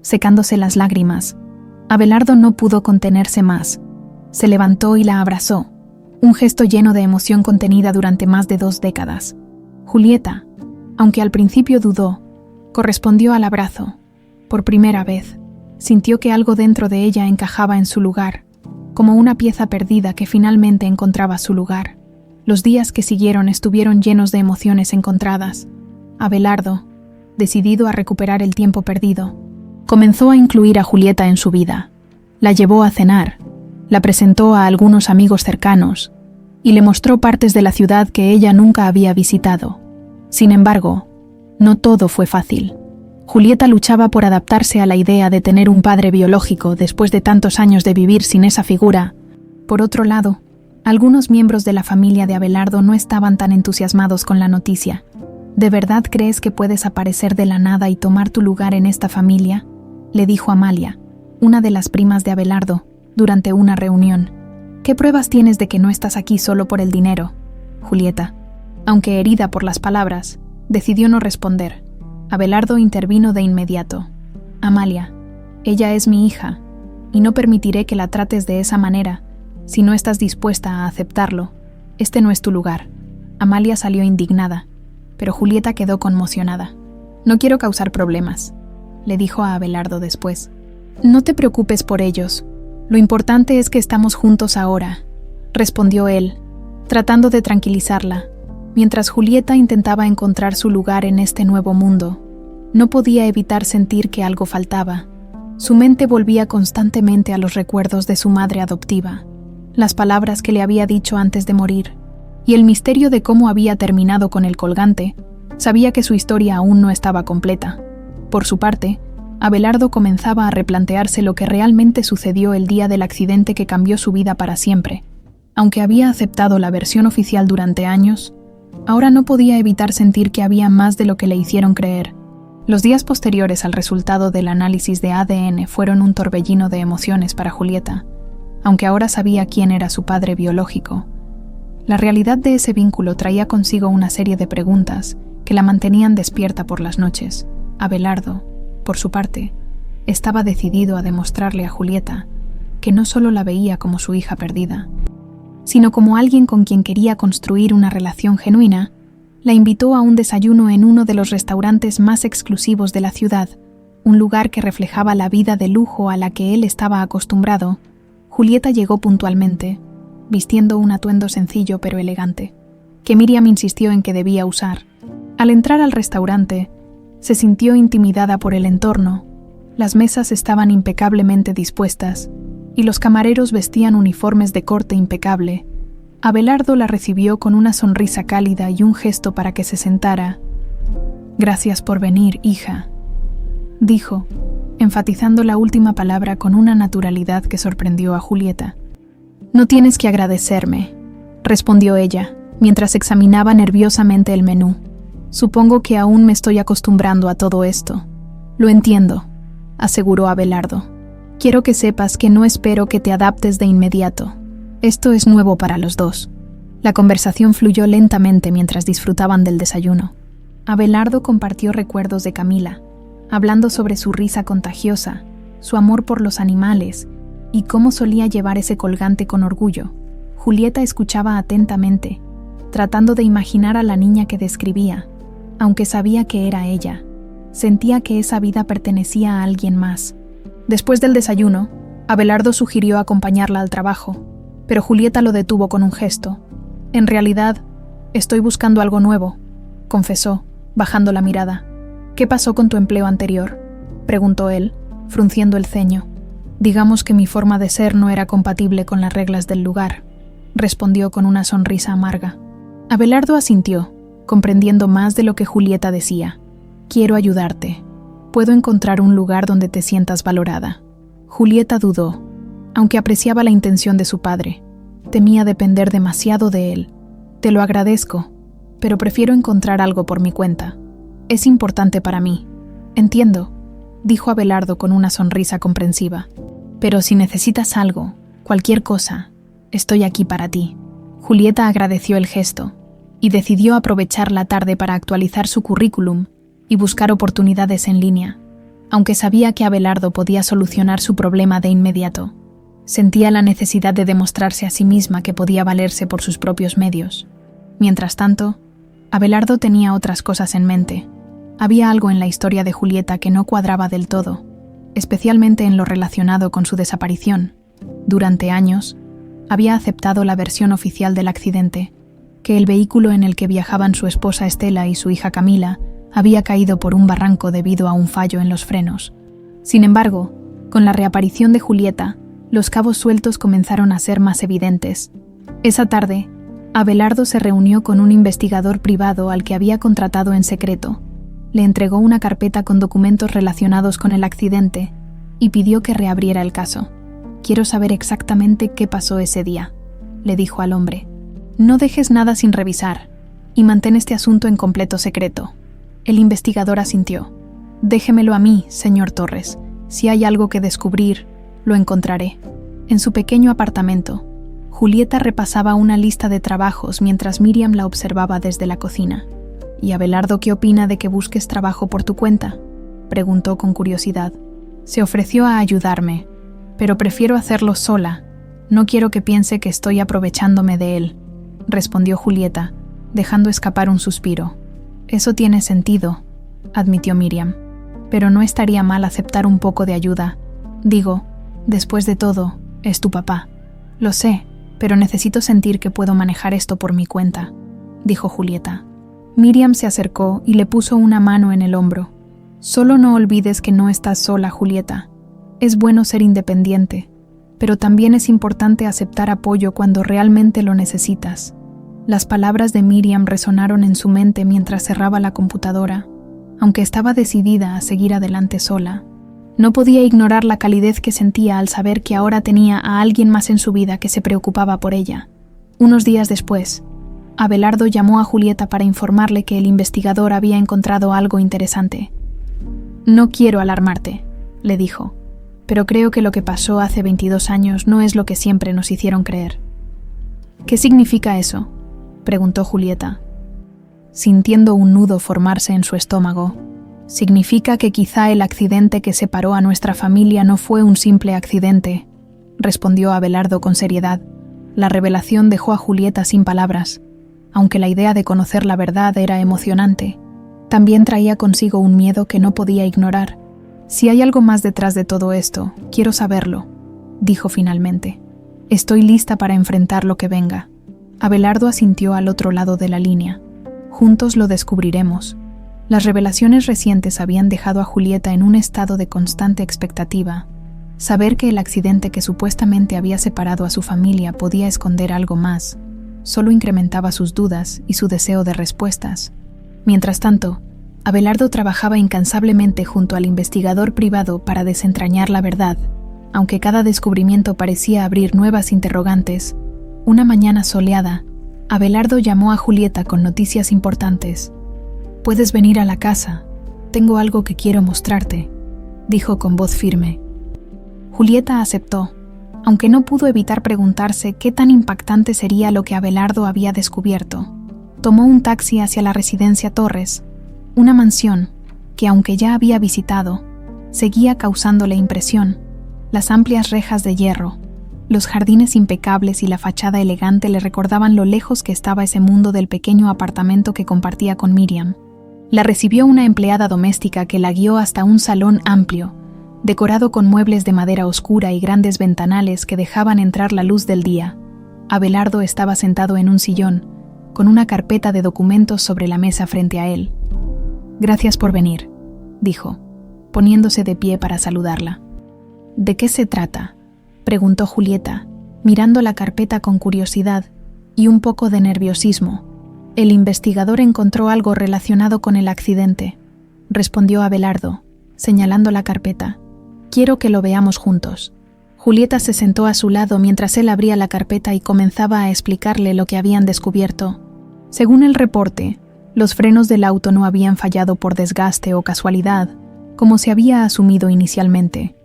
secándose las lágrimas. Abelardo no pudo contenerse más. Se levantó y la abrazó, un gesto lleno de emoción contenida durante más de 2 décadas. Julieta, aunque al principio dudó, correspondió al abrazo. Por primera vez, sintió que algo dentro de ella encajaba en su lugar, como una pieza perdida que finalmente encontraba su lugar. Los días que siguieron estuvieron llenos de emociones encontradas. Abelardo, decidido a recuperar el tiempo perdido, comenzó a incluir a Julieta en su vida. La llevó a cenar, la presentó a algunos amigos cercanos y le mostró partes de la ciudad que ella nunca había visitado. Sin embargo, no todo fue fácil. Julieta luchaba por adaptarse a la idea de tener un padre biológico después de tantos años de vivir sin esa figura. Por otro lado, algunos miembros de la familia de Abelardo no estaban tan entusiasmados con la noticia. «¿De verdad crees que puedes aparecer de la nada y tomar tu lugar en esta familia?», le dijo Amalia, una de las primas de Abelardo, durante una reunión. «¿Qué pruebas tienes de que no estás aquí solo por el dinero?». Julieta, aunque herida por las palabras, decidió no responder. Abelardo intervino de inmediato. «Amalia, ella es mi hija, y no permitiré que la trates de esa manera. Si no estás dispuesta a aceptarlo, este no es tu lugar». Amalia salió indignada, pero Julieta quedó conmocionada. «No quiero causar problemas», le dijo a Abelardo después. «No te preocupes por ellos. Lo importante es que estamos juntos ahora», respondió él, tratando de tranquilizarla, mientras Julieta intentaba encontrar su lugar en este nuevo mundo. No podía evitar sentir que algo faltaba. Su mente volvía constantemente a los recuerdos de su madre adoptiva, las palabras que le había dicho antes de morir, y el misterio de cómo había terminado con el colgante. Sabía que su historia aún no estaba completa. Por su parte, Abelardo comenzaba a replantearse lo que realmente sucedió el día del accidente que cambió su vida para siempre. Aunque había aceptado la versión oficial durante años, ahora no podía evitar sentir que había más de lo que le hicieron creer. Los días posteriores al resultado del análisis de ADN fueron un torbellino de emociones para Julieta, aunque ahora sabía quién era su padre biológico. La realidad de ese vínculo traía consigo una serie de preguntas que la mantenían despierta por las noches. Abelardo, por su parte, estaba decidido a demostrarle a Julieta que no solo la veía como su hija perdida, sino como alguien con quien quería construir una relación genuina. La invitó a un desayuno en uno de los restaurantes más exclusivos de la ciudad, un lugar que reflejaba la vida de lujo a la que él estaba acostumbrado. Julieta llegó puntualmente, vistiendo un atuendo sencillo pero elegante, que Miriam insistió en que debía usar. Al entrar al restaurante, Se sintió intimidada por el entorno. Las mesas estaban impecablemente dispuestas y los camareros vestían uniformes de corte impecable. Abelardo la recibió con una sonrisa cálida y un gesto para que se sentara. «Gracias por venir, hija», dijo, enfatizando la última palabra con una naturalidad que sorprendió a Julieta. «No tienes que agradecerme», respondió ella, mientras examinaba nerviosamente el menú. «Supongo que aún me estoy acostumbrando a todo esto». «Lo entiendo», aseguró Abelardo. «Quiero que sepas que no espero que te adaptes de inmediato. Esto es nuevo para los dos». La conversación fluyó lentamente mientras disfrutaban del desayuno. Abelardo compartió recuerdos de Camila, hablando sobre su risa contagiosa, su amor por los animales y cómo solía llevar ese colgante con orgullo. Julieta escuchaba atentamente, tratando de imaginar a la niña que describía, aunque sabía que era ella. Sentía que esa vida pertenecía a alguien más. Después del desayuno, Abelardo sugirió acompañarla al trabajo, pero Julieta lo detuvo con un gesto. «En realidad, estoy buscando algo nuevo», confesó, bajando la mirada. «¿Qué pasó con tu empleo anterior?», preguntó él, frunciendo el ceño. «Digamos que mi forma de ser no era compatible con las reglas del lugar», respondió con una sonrisa amarga. Abelardo asintió, comprendiendo más de lo que Julieta decía. «Quiero ayudarte. Puedo encontrar un lugar donde te sientas valorada». Julieta dudó, aunque apreciaba la intención de su padre. Temía depender demasiado de él. «Te lo agradezco, pero prefiero encontrar algo por mi cuenta. Es importante para mí». «Entiendo», dijo Abelardo con una sonrisa comprensiva. «Pero si necesitas algo, cualquier cosa, estoy aquí para ti». Julieta agradeció el gesto y decidió aprovechar la tarde para actualizar su currículum y buscar oportunidades en línea, aunque sabía que Abelardo podía solucionar su problema de inmediato. Sentía la necesidad de demostrarse a sí misma que podía valerse por sus propios medios. Mientras tanto, Abelardo tenía otras cosas en mente. Había algo en la historia de Julieta que no cuadraba del todo, especialmente en lo relacionado con su desaparición. Durante años, había aceptado la versión oficial del accidente, que el vehículo en el que viajaban su esposa Estela y su hija Camila había caído por un barranco debido a un fallo en los frenos. Sin embargo, con la reaparición de Julieta, los cabos sueltos comenzaron a ser más evidentes. Esa tarde, Abelardo se reunió con un investigador privado al que había contratado en secreto. Le entregó una carpeta con documentos relacionados con el accidente y pidió que reabriera el caso. «Quiero saber exactamente qué pasó ese día», le dijo al hombre. «No dejes nada sin revisar y mantén este asunto en completo secreto». El investigador asintió. «Déjemelo a mí, señor Torres. Si hay algo que descubrir, lo encontraré». En su pequeño apartamento, Julieta repasaba una lista de trabajos mientras Miriam la observaba desde la cocina. «¿Y Abelardo qué opina de que busques trabajo por tu cuenta?», preguntó con curiosidad. «Se ofreció a ayudarme, pero prefiero hacerlo sola. No quiero que piense que estoy aprovechándome de él», respondió Julieta, dejando escapar un suspiro. «Eso tiene sentido», admitió Miriam, «pero no estaría mal aceptar un poco de ayuda. Digo, después de todo, es tu papá». «Lo sé, pero necesito sentir que puedo manejar esto por mi cuenta», dijo Julieta. Miriam se acercó y le puso una mano en el hombro. «Solo no olvides que no estás sola, Julieta. Es bueno ser independiente, pero también es importante aceptar apoyo cuando realmente lo necesitas». Las palabras de Miriam resonaron en su mente mientras cerraba la computadora, aunque estaba decidida a seguir adelante sola. No podía ignorar la calidez que sentía al saber que ahora tenía a alguien más en su vida que se preocupaba por ella. Unos días después, Abelardo llamó a Julieta para informarle que el investigador había encontrado algo interesante. «No quiero alarmarte», le dijo, «pero creo que lo que pasó hace 22 años no es lo que siempre nos hicieron creer». «¿Qué significa eso?», preguntó Julieta, sintiendo un nudo formarse en su estómago. «Significa que quizá el accidente que separó a nuestra familia no fue un simple accidente», respondió Abelardo con seriedad. La revelación dejó a Julieta sin palabras. Aunque la idea de conocer la verdad era emocionante, también traía consigo un miedo que no podía ignorar. «Si hay algo más detrás de todo esto, quiero saberlo», dijo finalmente. «Estoy lista para enfrentar lo que venga». Abelardo asintió al otro lado de la línea. «Juntos lo descubriremos». Las revelaciones recientes habían dejado a Julieta en un estado de constante expectativa. Saber que el accidente que supuestamente había separado a su familia podía esconder algo más, solo incrementaba sus dudas y su deseo de respuestas. Mientras tanto, Abelardo trabajaba incansablemente junto al investigador privado para desentrañar la verdad. Aunque cada descubrimiento parecía abrir nuevas interrogantes, una mañana soleada, Abelardo llamó a Julieta con noticias importantes. «Puedes venir a la casa. Tengo algo que quiero mostrarte», dijo con voz firme. Julieta aceptó, aunque no pudo evitar preguntarse qué tan impactante sería lo que Abelardo había descubierto. Tomó un taxi hacia la residencia Torres, una mansión que, aunque ya había visitado, seguía causándole impresión. Las amplias rejas de hierro, los jardines impecables y la fachada elegante le recordaban lo lejos que estaba ese mundo del pequeño apartamento que compartía con Miriam. La recibió una empleada doméstica que la guió hasta un salón amplio, decorado con muebles de madera oscura y grandes ventanales que dejaban entrar la luz del día. Abelardo estaba sentado en un sillón, con una carpeta de documentos sobre la mesa frente a él. «Gracias por venir», dijo, poniéndose de pie para saludarla. «¿De qué se trata?», preguntó Julieta, mirando la carpeta con curiosidad y un poco de nerviosismo. «El investigador encontró algo relacionado con el accidente», respondió Abelardo, señalando la carpeta. «Quiero que lo veamos juntos». Julieta se sentó a su lado mientras él abría la carpeta y comenzaba a explicarle lo que habían descubierto. Según el reporte, los frenos del auto no habían fallado por desgaste o casualidad, como se había asumido inicialmente.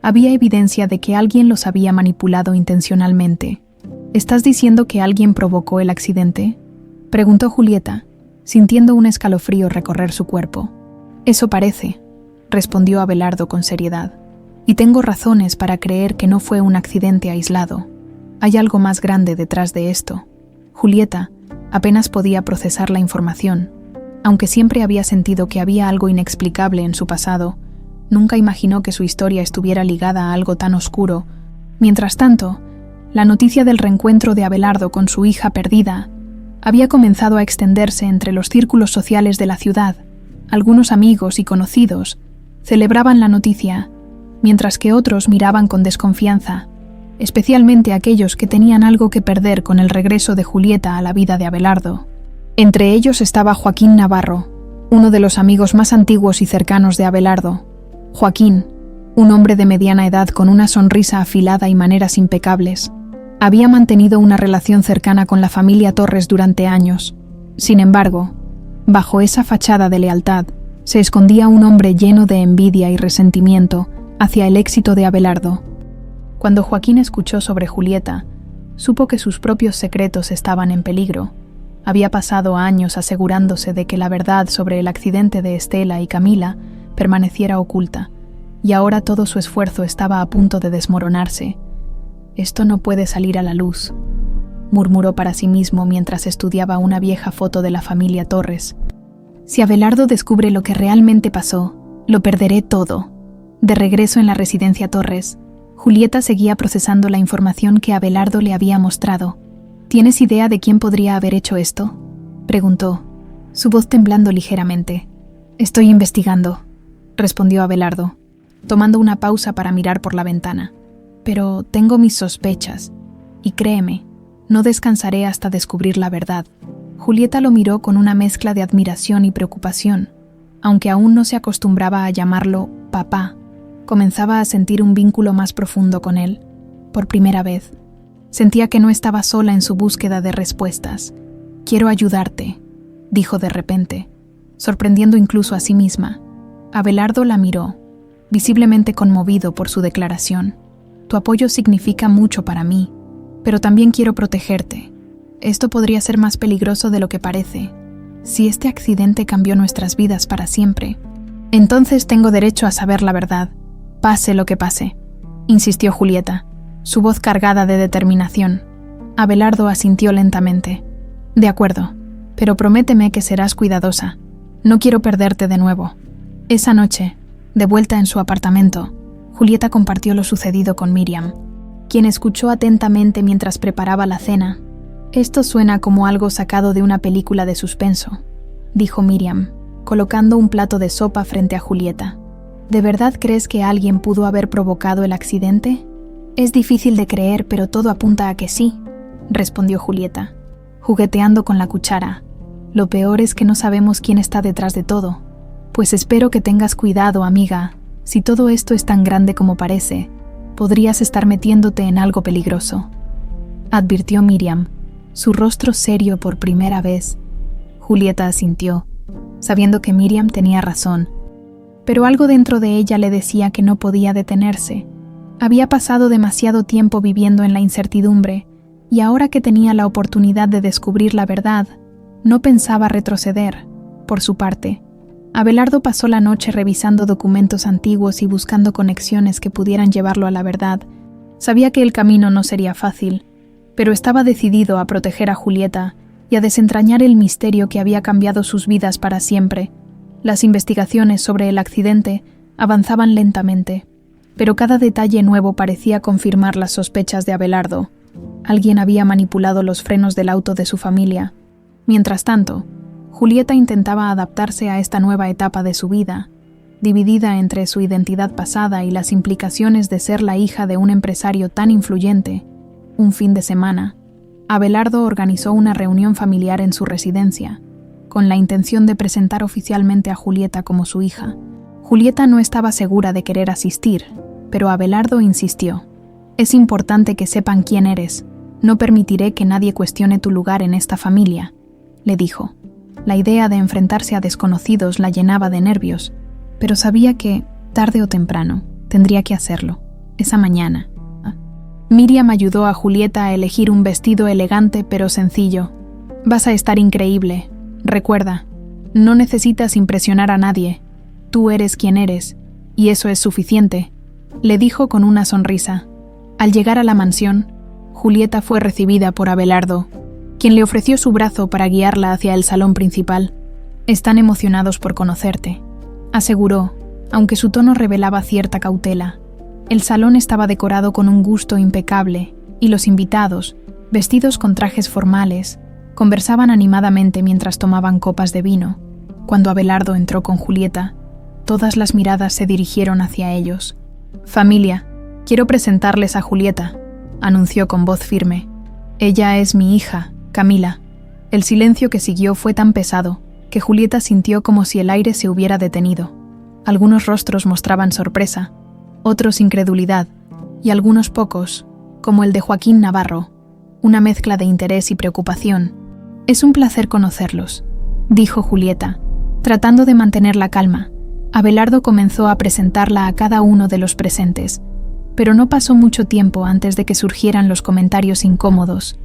Había evidencia de que alguien los había manipulado intencionalmente. «¿Estás diciendo que alguien provocó el accidente?», preguntó Julieta, sintiendo un escalofrío recorrer su cuerpo. «Eso parece», respondió Abelardo con seriedad. «Y tengo razones para creer que no fue un accidente aislado. Hay algo más grande detrás de esto». Julieta apenas podía procesar la información. Aunque siempre había sentido que había algo inexplicable en su pasado, nunca imaginó que su historia estuviera ligada a algo tan oscuro. Mientras tanto, la noticia del reencuentro de Abelardo con su hija perdida había comenzado a extenderse entre los círculos sociales de la ciudad. Algunos amigos y conocidos celebraban la noticia, mientras que otros miraban con desconfianza, especialmente aquellos que tenían algo que perder con el regreso de Julieta a la vida de Abelardo. Entre ellos estaba Joaquín Navarro, uno de los amigos más antiguos y cercanos de Abelardo. Joaquín, un hombre de mediana edad con una sonrisa afilada y maneras impecables, había mantenido una relación cercana con la familia Torres durante años. Sin embargo, bajo esa fachada de lealtad, se escondía un hombre lleno de envidia y resentimiento hacia el éxito de Abelardo. Cuando Joaquín escuchó sobre Julieta, supo que sus propios secretos estaban en peligro. Había pasado años asegurándose de que la verdad sobre el accidente de Estela y Camila permaneciera oculta, y ahora todo su esfuerzo estaba a punto de desmoronarse. «Esto no puede salir a la luz», murmuró para sí mismo mientras estudiaba una vieja foto de la familia Torres. «Si Abelardo descubre lo que realmente pasó, lo perderé todo». De regreso en la residencia Torres, Julieta seguía procesando la información que Abelardo le había mostrado. «¿Tienes idea de quién podría haber hecho esto?», preguntó, su voz temblando ligeramente. «Estoy investigando», respondió Abelardo, tomando una pausa para mirar por la ventana. «Pero tengo mis sospechas, y créeme, no descansaré hasta descubrir la verdad». Julieta lo miró con una mezcla de admiración y preocupación. Aunque aún no se acostumbraba a llamarlo papá, comenzaba a sentir un vínculo más profundo con él. Por primera vez, sentía que no estaba sola en su búsqueda de respuestas. «Quiero ayudarte», dijo de repente, sorprendiendo incluso a sí misma. Abelardo la miró, visiblemente conmovido por su declaración. «Tu apoyo significa mucho para mí, pero también quiero protegerte. Esto podría ser más peligroso de lo que parece. Si este accidente cambió nuestras vidas para siempre, entonces tengo derecho a saber la verdad, pase lo que pase», insistió Julieta, su voz cargada de determinación. Abelardo asintió lentamente. «De acuerdo, pero prométeme que serás cuidadosa. No quiero perderte de nuevo». Esa noche, de vuelta en su apartamento, Julieta compartió lo sucedido con Miriam, quien escuchó atentamente mientras preparaba la cena. «Esto suena como algo sacado de una película de suspenso», dijo Miriam, colocando un plato de sopa frente a Julieta. ¿De verdad crees que alguien pudo haber provocado el accidente? Es difícil de creer, pero todo apunta a que sí, respondió Julieta, jugueteando con la cuchara. Lo peor es que no sabemos quién está detrás de todo. Pues espero que tengas cuidado, amiga. Si todo esto es tan grande como parece, podrías estar metiéndote en algo peligroso, advirtió Miriam, su rostro serio por primera vez. Julieta asintió, sabiendo que Miriam tenía razón, pero algo dentro de ella le decía que no podía detenerse. Había pasado demasiado tiempo viviendo en la incertidumbre, y ahora que tenía la oportunidad de descubrir la verdad, no pensaba retroceder. Por su parte, Abelardo pasó la noche revisando documentos antiguos y buscando conexiones que pudieran llevarlo a la verdad. Sabía que el camino no sería fácil, pero estaba decidido a proteger a Julieta y a desentrañar el misterio que había cambiado sus vidas para siempre. Las investigaciones sobre el accidente avanzaban lentamente, pero cada detalle nuevo parecía confirmar las sospechas de Abelardo. Alguien había manipulado los frenos del auto de su familia. Mientras tanto, Julieta intentaba adaptarse a esta nueva etapa de su vida, dividida entre su identidad pasada y las implicaciones de ser la hija de un empresario tan influyente. Un fin de semana, Abelardo organizó una reunión familiar en su residencia, con la intención de presentar oficialmente a Julieta como su hija. Julieta no estaba segura de querer asistir, pero Abelardo insistió. «Es importante que sepan quién eres. No permitiré que nadie cuestione tu lugar en esta familia», le dijo. La idea de enfrentarse a desconocidos la llenaba de nervios, pero sabía que, tarde o temprano, tendría que hacerlo, esa mañana. Miriam ayudó a Julieta a elegir un vestido elegante pero sencillo. «Vas a estar increíble. Recuerda, no necesitas impresionar a nadie. Tú eres quien eres, y eso es suficiente», le dijo con una sonrisa. Al llegar a la mansión, Julieta fue recibida por Abelardo, quien le ofreció su brazo para guiarla hacia el salón principal. «Están emocionados por conocerte», aseguró, aunque su tono revelaba cierta cautela. El salón estaba decorado con un gusto impecable, y los invitados, vestidos con trajes formales, conversaban animadamente mientras tomaban copas de vino. Cuando Abelardo entró con Julieta, todas las miradas se dirigieron hacia ellos. «Familia, quiero presentarles a Julieta», anunció con voz firme. «Ella es mi hija, Camila». El silencio que siguió fue tan pesado que Julieta sintió como si el aire se hubiera detenido. Algunos rostros mostraban sorpresa, otros incredulidad, y algunos pocos, como el de Joaquín Navarro, una mezcla de interés y preocupación. «Es un placer conocerlos», dijo Julieta, tratando de mantener la calma. Abelardo comenzó a presentarla a cada uno de los presentes, pero no pasó mucho tiempo antes de que surgieran los comentarios incómodos.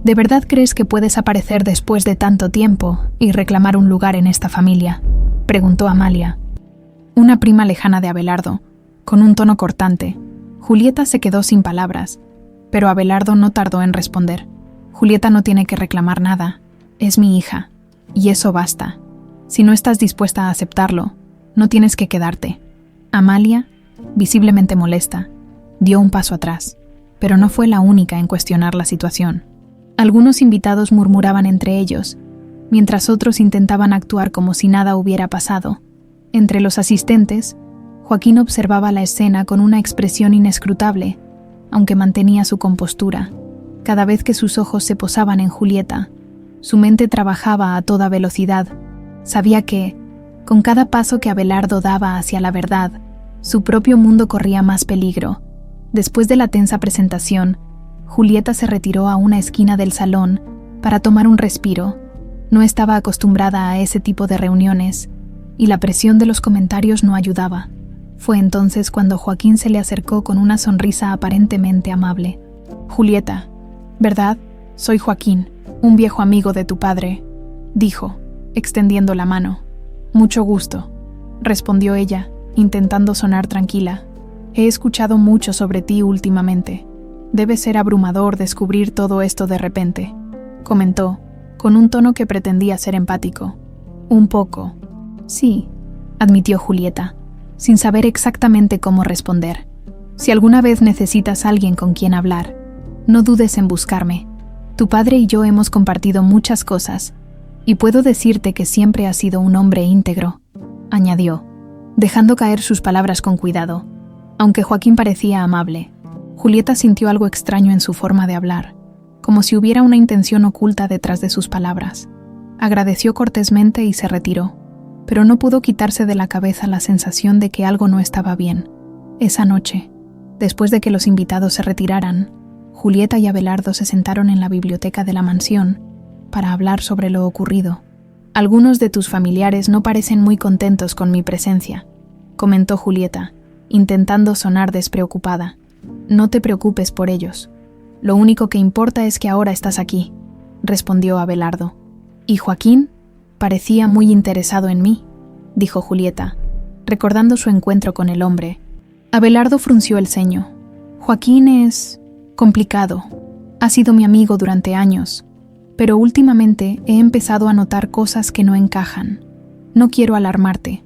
«¿De verdad crees que puedes aparecer después de tanto tiempo y reclamar un lugar en esta familia?», preguntó Amalia, una prima lejana de Abelardo, con un tono cortante. Julieta se quedó sin palabras, pero Abelardo no tardó en responder. «Julieta no tiene que reclamar nada. Es mi hija, y eso basta. Si no estás dispuesta a aceptarlo, no tienes que quedarte». Amalia, visiblemente molesta, dio un paso atrás, pero no fue la única en cuestionar la situación. Algunos invitados murmuraban entre ellos, mientras otros intentaban actuar como si nada hubiera pasado. Entre los asistentes, Joaquín observaba la escena con una expresión inescrutable, aunque mantenía su compostura. Cada vez que sus ojos se posaban en Julieta, su mente trabajaba a toda velocidad. Sabía que, con cada paso que Abelardo daba hacia la verdad, su propio mundo corría más peligro. Después de la tensa presentación, Julieta se retiró a una esquina del salón para tomar un respiro. No estaba acostumbrada a ese tipo de reuniones, y la presión de los comentarios no ayudaba. Fue entonces cuando Joaquín se le acercó con una sonrisa aparentemente amable. «Julieta, ¿verdad? Soy Joaquín, un viejo amigo de tu padre», dijo, extendiendo la mano. «Mucho gusto», respondió ella, intentando sonar tranquila. «He escuchado mucho sobre ti últimamente. Debe ser abrumador descubrir todo esto de repente», comentó, con un tono que pretendía ser empático. «Un poco. Sí», admitió Julieta, sin saber exactamente cómo responder. «Si alguna vez necesitas a alguien con quien hablar, no dudes en buscarme. Tu padre y yo hemos compartido muchas cosas, Y puedo decirte que siempre has sido un hombre íntegro, añadió, dejando caer sus palabras con cuidado. Aunque Joaquín parecía amable, Julieta sintió algo extraño en su forma de hablar, como si hubiera una intención oculta detrás de sus palabras. Agradeció cortésmente y se retiró, pero no pudo quitarse de la cabeza la sensación de que algo no estaba bien. Esa noche, después de que los invitados se retiraran, Julieta y Abelardo se sentaron en la biblioteca de la mansión para hablar sobre lo ocurrido. Algunos de tus familiares no parecen muy contentos con mi presencia, comentó Julieta, intentando sonar despreocupada. No te preocupes por ellos. Lo único que importa es que ahora estás aquí, respondió Abelardo. ¿Y Joaquín? Parecía muy interesado en mí, dijo Julieta, recordando su encuentro con el hombre. Abelardo frunció el ceño. Joaquín es complicado. Ha sido mi amigo durante años, pero últimamente he empezado a notar cosas que no encajan. No quiero alarmarte,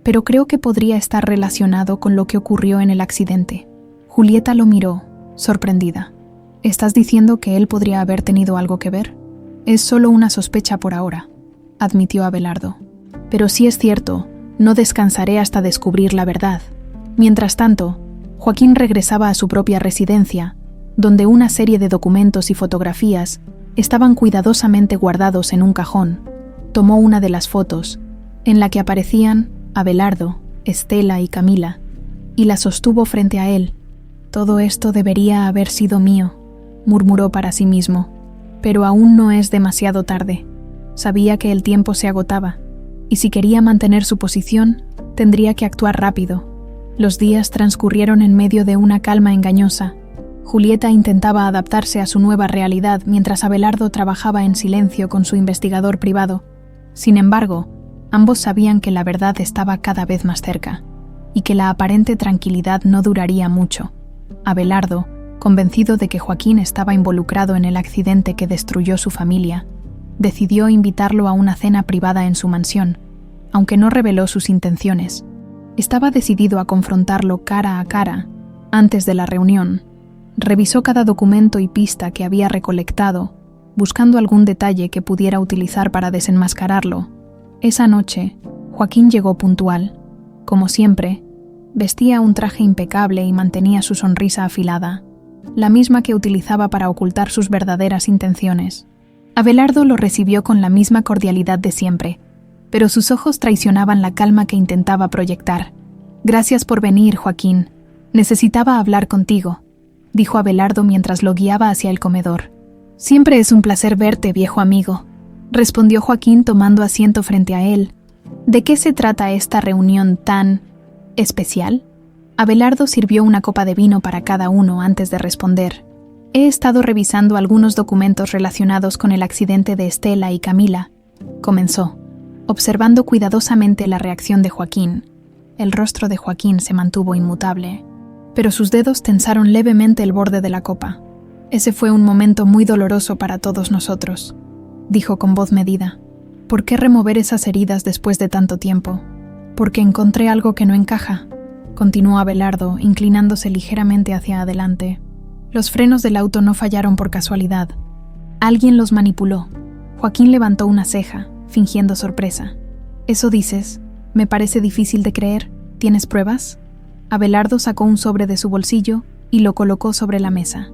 pero creo que podría estar relacionado con lo que ocurrió en el accidente. Julieta lo miró, sorprendida. ¿Estás diciendo que él podría haber tenido algo que ver? Es solo una sospecha por ahora, admitió Abelardo. Pero si es cierto, no descansaré hasta descubrir la verdad. Mientras tanto, Joaquín regresaba a su propia residencia, donde una serie de documentos y fotografías estaban cuidadosamente guardados en un cajón. Tomó una de las fotos, en la que aparecían Abelardo, Estela y Camila, y la sostuvo frente a él. Todo esto debería haber sido mío, murmuró para sí mismo, pero aún no es demasiado tarde. Sabía que el tiempo se agotaba, y si quería mantener su posición, tendría que actuar rápido. Los días transcurrieron en medio de una calma engañosa. Julieta intentaba adaptarse a su nueva realidad mientras Abelardo trabajaba en silencio con su investigador privado. Sin embargo, ambos sabían que la verdad estaba cada vez más cerca, y que la aparente tranquilidad no duraría mucho. Abelardo, convencido de que Joaquín estaba involucrado en el accidente que destruyó su familia, decidió invitarlo a una cena privada en su mansión, aunque no reveló sus intenciones. Estaba decidido a confrontarlo cara a cara. Antes de la reunión, revisó cada documento y pista que había recolectado, buscando algún detalle que pudiera utilizar para desenmascararlo. Esa noche, Joaquín llegó puntual. Como siempre, vestía un traje impecable y mantenía su sonrisa afilada, la misma que utilizaba para ocultar sus verdaderas intenciones. Abelardo lo recibió con la misma cordialidad de siempre, pero sus ojos traicionaban la calma que intentaba proyectar. «Gracias por venir, Joaquín. Necesitaba hablar contigo», dijo Abelardo mientras lo guiaba hacia el comedor. «Siempre es un placer verte, viejo amigo», respondió Joaquín tomando asiento frente a él. «¿De qué se trata esta reunión tan especial?» Abelardo sirvió una copa de vino para cada uno antes de responder. «He estado revisando algunos documentos relacionados con el accidente de Estela y Camila», comenzó, observando cuidadosamente la reacción de Joaquín. El rostro de Joaquín se mantuvo inmutable, pero sus dedos tensaron levemente el borde de la copa. «Ese fue un momento muy doloroso para todos nosotros», dijo con voz medida. «¿Por qué remover esas heridas después de tanto tiempo? Porque encontré algo que no encaja», continuó Abelardo, inclinándose ligeramente hacia adelante. Los frenos del auto no fallaron por casualidad. Alguien los manipuló. Joaquín levantó una ceja, fingiendo sorpresa. «¿Eso dices? Me parece difícil de creer. ¿Tienes pruebas?» Abelardo sacó un sobre de su bolsillo y lo colocó sobre la mesa.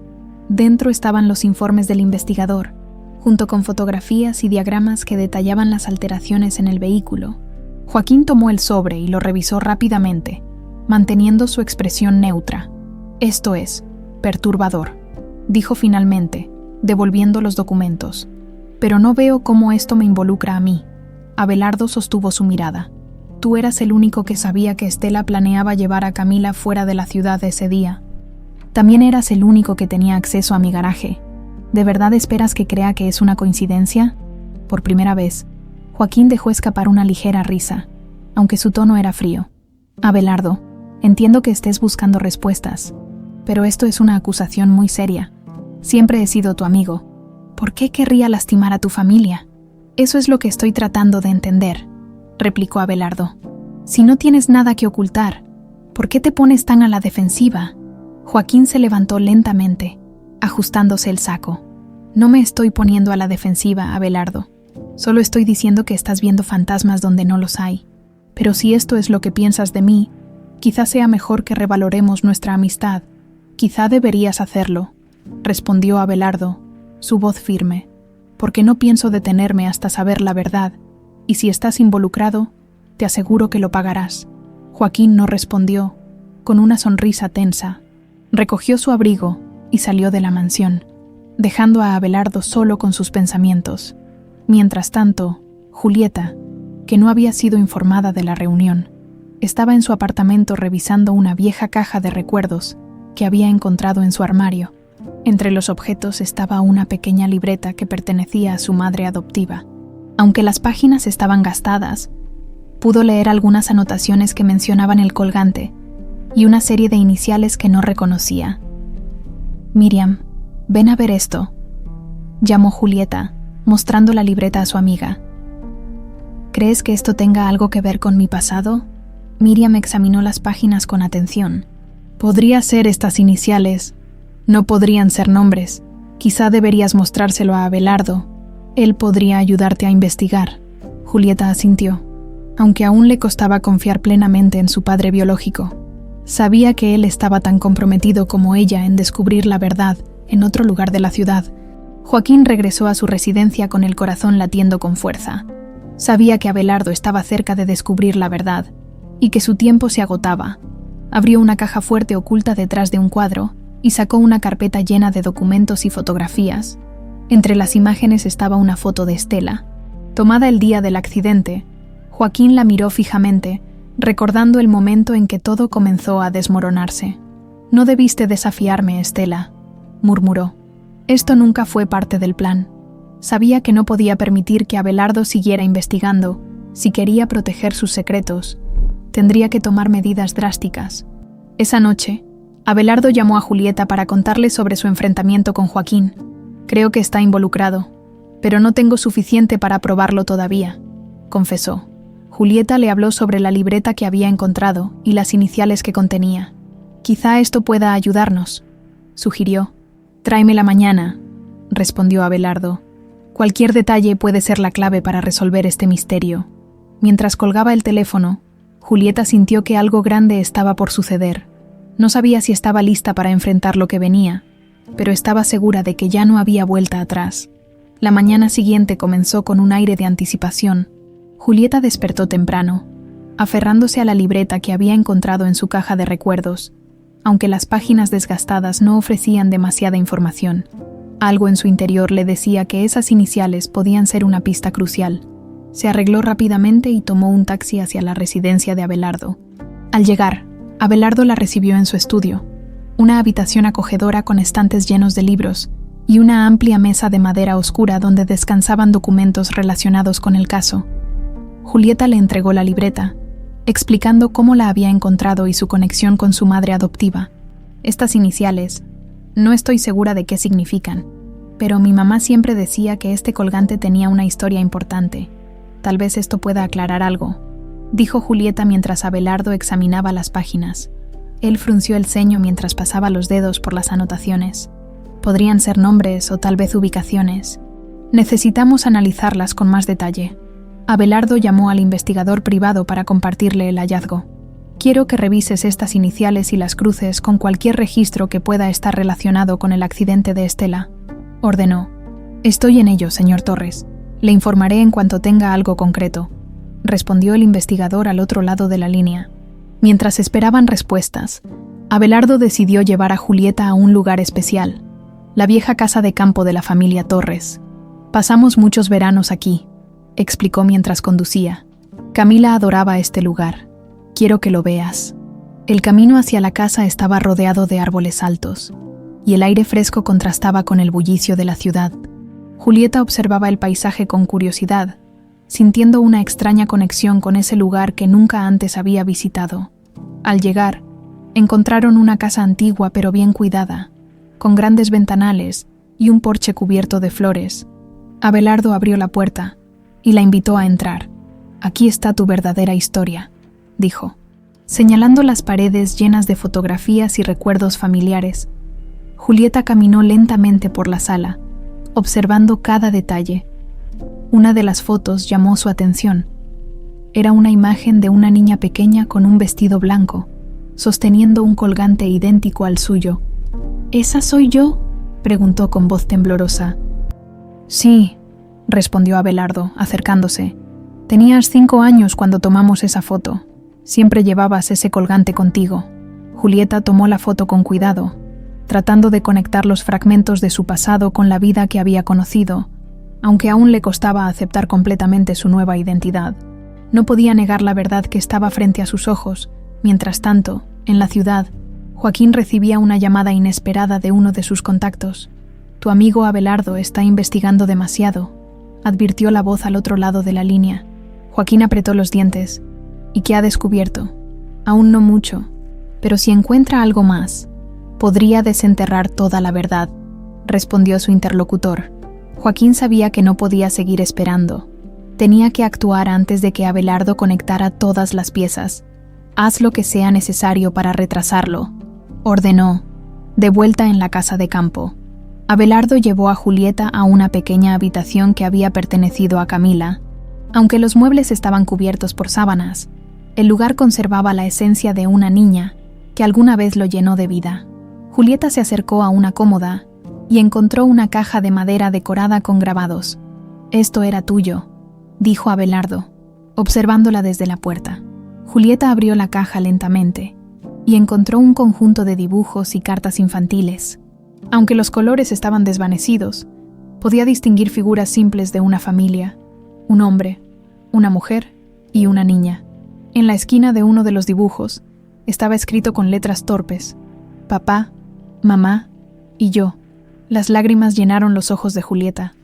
Dentro estaban los informes del investigador, junto con fotografías y diagramas que detallaban las alteraciones en el vehículo. Joaquín tomó el sobre y lo revisó rápidamente, manteniendo su expresión neutra. «Esto es perturbador», dijo finalmente, devolviendo los documentos. «Pero no veo cómo esto me involucra a mí». Abelardo sostuvo su mirada. «Tú eras el único que sabía que Estela planeaba llevar a Camila fuera de la ciudad ese día. También eras el único que tenía acceso a mi garaje. ¿De verdad esperas que crea que es una coincidencia?» Por primera vez, Joaquín dejó escapar una ligera risa, aunque su tono era frío. «Abelardo, entiendo que estés buscando respuestas, pero esto es una acusación muy seria. Siempre he sido tu amigo. ¿Por qué querría lastimar a tu familia?» «Eso es lo que estoy tratando de entender», replicó Abelardo. «Si no tienes nada que ocultar, ¿por qué te pones tan a la defensiva?» Joaquín se levantó lentamente, ajustándose el saco. «No me estoy poniendo a la defensiva, Abelardo. Solo estoy diciendo que estás viendo fantasmas donde no los hay. Pero si esto es lo que piensas de mí, quizá sea mejor que revaloremos nuestra amistad. Quizá deberías hacerlo, respondió Abelardo, su voz firme, porque no pienso detenerme hasta saber la verdad, y si estás involucrado, te aseguro que lo pagarás. Joaquín no respondió, con una sonrisa tensa. Recogió su abrigo y salió de la mansión, dejando a Abelardo solo con sus pensamientos. Mientras tanto, Julieta, que no había sido informada de la reunión, estaba en su apartamento revisando una vieja caja de recuerdos que había encontrado en su armario. Entre los objetos estaba una pequeña libreta que pertenecía a su madre adoptiva. Aunque las páginas estaban gastadas, pudo leer algunas anotaciones que mencionaban el colgante y una serie de iniciales que no reconocía. «Miriam, ven a ver esto», llamó Julieta, mostrando la libreta a su amiga. «¿Crees que esto tenga algo que ver con mi pasado?» Miriam examinó las páginas con atención. «Podría ser estas iniciales. No podrían ser nombres. Quizá deberías mostrárselo a Abelardo. Él podría ayudarte a investigar». Julieta asintió, aunque aún le costaba confiar plenamente en su padre biológico. Sabía que él estaba tan comprometido como ella en descubrir la verdad en otro lugar de la ciudad. Joaquín regresó a su residencia con el corazón latiendo con fuerza. Sabía que Abelardo estaba cerca de descubrir la verdad y que su tiempo se agotaba. Abrió una caja fuerte oculta detrás de un cuadro y sacó una carpeta llena de documentos y fotografías. Entre las imágenes estaba una foto de Estela. Tomada el día del accidente, Joaquín la miró fijamente, recordando el momento en que todo comenzó a desmoronarse. «No debiste desafiarme, Estela», murmuró. Esto nunca fue parte del plan. Sabía que no podía permitir que Abelardo siguiera investigando. Si quería proteger sus secretos, tendría que tomar medidas drásticas. Esa noche, Abelardo llamó a Julieta para contarle sobre su enfrentamiento con Joaquín. «Creo que está involucrado, pero no tengo suficiente para probarlo todavía», confesó. Julieta le habló sobre la libreta que había encontrado y las iniciales que contenía. «Quizá esto pueda ayudarnos», sugirió. «Tráemela mañana», respondió Abelardo. «Cualquier detalle puede ser la clave para resolver este misterio». Mientras colgaba el teléfono, Julieta sintió que algo grande estaba por suceder. No sabía si estaba lista para enfrentar lo que venía, pero estaba segura de que ya no había vuelta atrás. La mañana siguiente comenzó con un aire de anticipación. Julieta despertó temprano, aferrándose a la libreta que había encontrado en su caja de recuerdos, aunque las páginas desgastadas no ofrecían demasiada información. Algo en su interior le decía que esas iniciales podían ser una pista crucial. Se arregló rápidamente y tomó un taxi hacia la residencia de Abelardo. Al llegar, Abelardo la recibió en su estudio, una habitación acogedora con estantes llenos de libros y una amplia mesa de madera oscura donde descansaban documentos relacionados con el caso. Julieta le entregó la libreta, explicando cómo la había encontrado y su conexión con su madre adoptiva. «Estas iniciales, no estoy segura de qué significan, pero mi mamá siempre decía que este colgante tenía una historia importante. Tal vez esto pueda aclarar algo», dijo Julieta mientras Abelardo examinaba las páginas. Él frunció el ceño mientras pasaba los dedos por las anotaciones. «Podrían ser nombres o tal vez ubicaciones. Necesitamos analizarlas con más detalle». Abelardo llamó al investigador privado para compartirle el hallazgo. «Quiero que revises estas iniciales y las cruces con cualquier registro que pueda estar relacionado con el accidente de Estela», ordenó. «Estoy en ello, señor Torres. Le informaré en cuanto tenga algo concreto», respondió el investigador al otro lado de la línea. Mientras esperaban respuestas, Abelardo decidió llevar a Julieta a un lugar especial, la vieja casa de campo de la familia Torres. «Pasamos muchos veranos aquí», explicó mientras conducía. «Camila adoraba este lugar. Quiero que lo veas». El camino hacia la casa estaba rodeado de árboles altos, y el aire fresco contrastaba con el bullicio de la ciudad. Julieta observaba el paisaje con curiosidad, sintiendo una extraña conexión con ese lugar que nunca antes había visitado. Al llegar, encontraron una casa antigua pero bien cuidada, con grandes ventanales y un porche cubierto de flores. Abelardo abrió la puerta y la invitó a entrar. «Aquí está tu verdadera historia», dijo, señalando las paredes llenas de fotografías y recuerdos familiares. Julieta caminó lentamente por la sala, observando cada detalle. Una de las fotos llamó su atención. Era una imagen de una niña pequeña con un vestido blanco, sosteniendo un colgante idéntico al suyo. ¿Esa soy yo?, preguntó con voz temblorosa. Sí, respondió Abelardo, acercándose. Tenías 5 años cuando tomamos esa foto. Siempre llevabas ese colgante contigo. Julieta tomó la foto con cuidado, tratando de conectar los fragmentos de su pasado con la vida que había conocido, aunque aún le costaba aceptar completamente su nueva identidad. No podía negar la verdad que estaba frente a sus ojos. Mientras tanto, en la ciudad, Joaquín recibía una llamada inesperada de uno de sus contactos. «Tu amigo Abelardo está investigando demasiado», advirtió la voz al otro lado de la línea. Joaquín apretó los dientes. «¿Y qué ha descubierto?» «Aún no mucho, pero si encuentra algo más, podría desenterrar toda la verdad», respondió su interlocutor. Joaquín sabía que no podía seguir esperando. Tenía que actuar antes de que Abelardo conectara todas las piezas. «Haz lo que sea necesario para retrasarlo», ordenó, de vuelta en la casa de campo. Abelardo llevó a Julieta a una pequeña habitación que había pertenecido a Camila. Aunque los muebles estaban cubiertos por sábanas, el lugar conservaba la esencia de una niña que alguna vez lo llenó de vida. Julieta se acercó a una cómoda y encontró una caja de madera decorada con grabados. «Esto era tuyo», dijo Abelardo, observándola desde la puerta. Julieta abrió la caja lentamente y encontró un conjunto de dibujos y cartas infantiles. Aunque los colores estaban desvanecidos, podía distinguir figuras simples de una familia: un hombre, una mujer y una niña. En la esquina de uno de los dibujos estaba escrito con letras torpes: «Papá, mamá y yo». Las lágrimas llenaron los ojos de Julieta.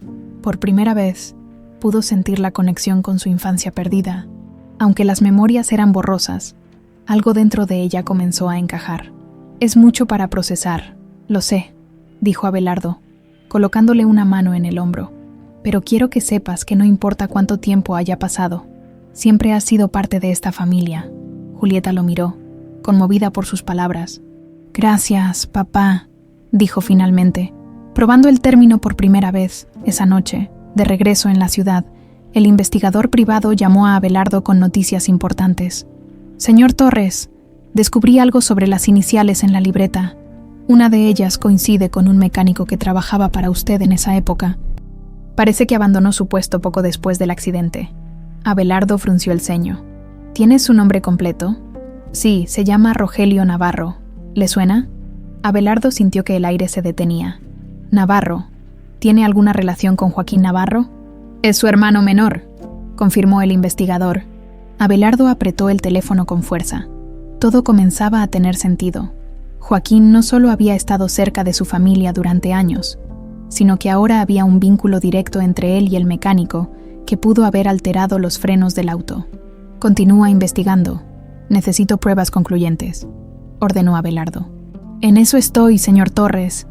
Por primera vez, pudo sentir la conexión con su infancia perdida. Aunque las memorias eran borrosas, algo dentro de ella comenzó a encajar. «Es mucho para procesar, lo sé», dijo Abelardo, colocándole una mano en el hombro. «Pero quiero que sepas que no importa cuánto tiempo haya pasado, siempre has sido parte de esta familia». Julieta lo miró, conmovida por sus palabras. «Gracias, papá», dijo finalmente. Probando el término por primera vez, esa noche, de regreso en la ciudad, el investigador privado llamó a Abelardo con noticias importantes. «Señor Torres, descubrí algo sobre las iniciales en la libreta. Una de ellas coincide con un mecánico que trabajaba para usted en esa época. Parece que abandonó su puesto poco después del accidente». Abelardo frunció el ceño. «¿Tiene su nombre completo?» «Sí, se llama Rogelio Navarro. ¿Le suena?» Abelardo sintió que el aire se detenía. «Navarro. ¿Tiene alguna relación con Joaquín Navarro?» «Es su hermano menor», confirmó el investigador. Abelardo apretó el teléfono con fuerza. Todo comenzaba a tener sentido. Joaquín no solo había estado cerca de su familia durante años, sino que ahora había un vínculo directo entre él y el mecánico que pudo haber alterado los frenos del auto. «Continúa investigando. Necesito pruebas concluyentes», ordenó Abelardo. «En eso estoy, señor Torres.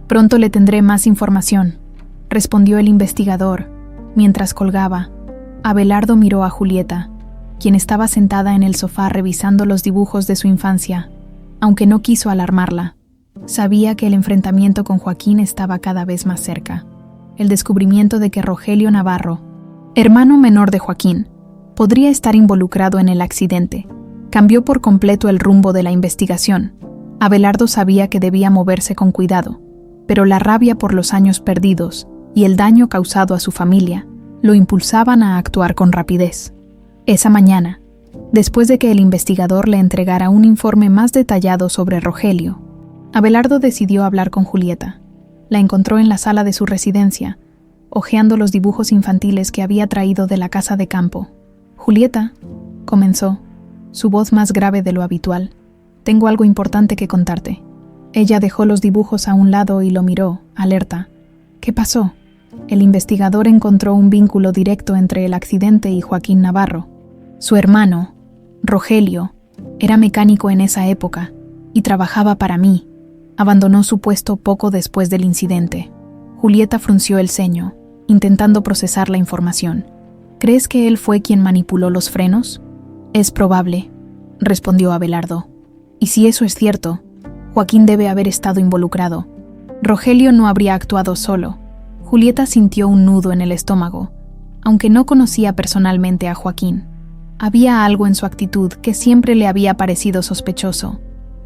Pronto le tendré más información», respondió el investigador. Mientras colgaba, Abelardo miró a Julieta, quien estaba sentada en el sofá revisando los dibujos de su infancia. Aunque no quiso alarmarla, sabía que el enfrentamiento con Joaquín estaba cada vez más cerca. El descubrimiento de que Rogelio Navarro, hermano menor de Joaquín, podría estar involucrado en el accidente, cambió por completo el rumbo de la investigación. Abelardo sabía que debía moverse con cuidado, pero la rabia por los años perdidos y el daño causado a su familia lo impulsaban a actuar con rapidez. Esa mañana, después de que el investigador le entregara un informe más detallado sobre Rogelio, Abelardo decidió hablar con Julieta. La encontró en la sala de su residencia, hojeando los dibujos infantiles que había traído de la casa de campo. «Julieta», comenzó, su voz más grave de lo habitual, «tengo algo importante que contarte». Ella dejó los dibujos a un lado y lo miró, alerta. «¿Qué pasó?» El investigador encontró un vínculo directo entre el accidente y Joaquín Navarro. Su hermano, Rogelio, era mecánico en esa época y trabajaba para mí. Abandonó su puesto poco después del incidente. Julieta frunció el ceño, intentando procesar la información. «¿Crees que él fue quien manipuló los frenos?» «Es probable», respondió Abelardo. «Y si eso es cierto, Joaquín debe haber estado involucrado. Rogelio no habría actuado solo». Julieta sintió un nudo en el estómago. Aunque no conocía personalmente a Joaquín, había algo en su actitud que siempre le había parecido sospechoso.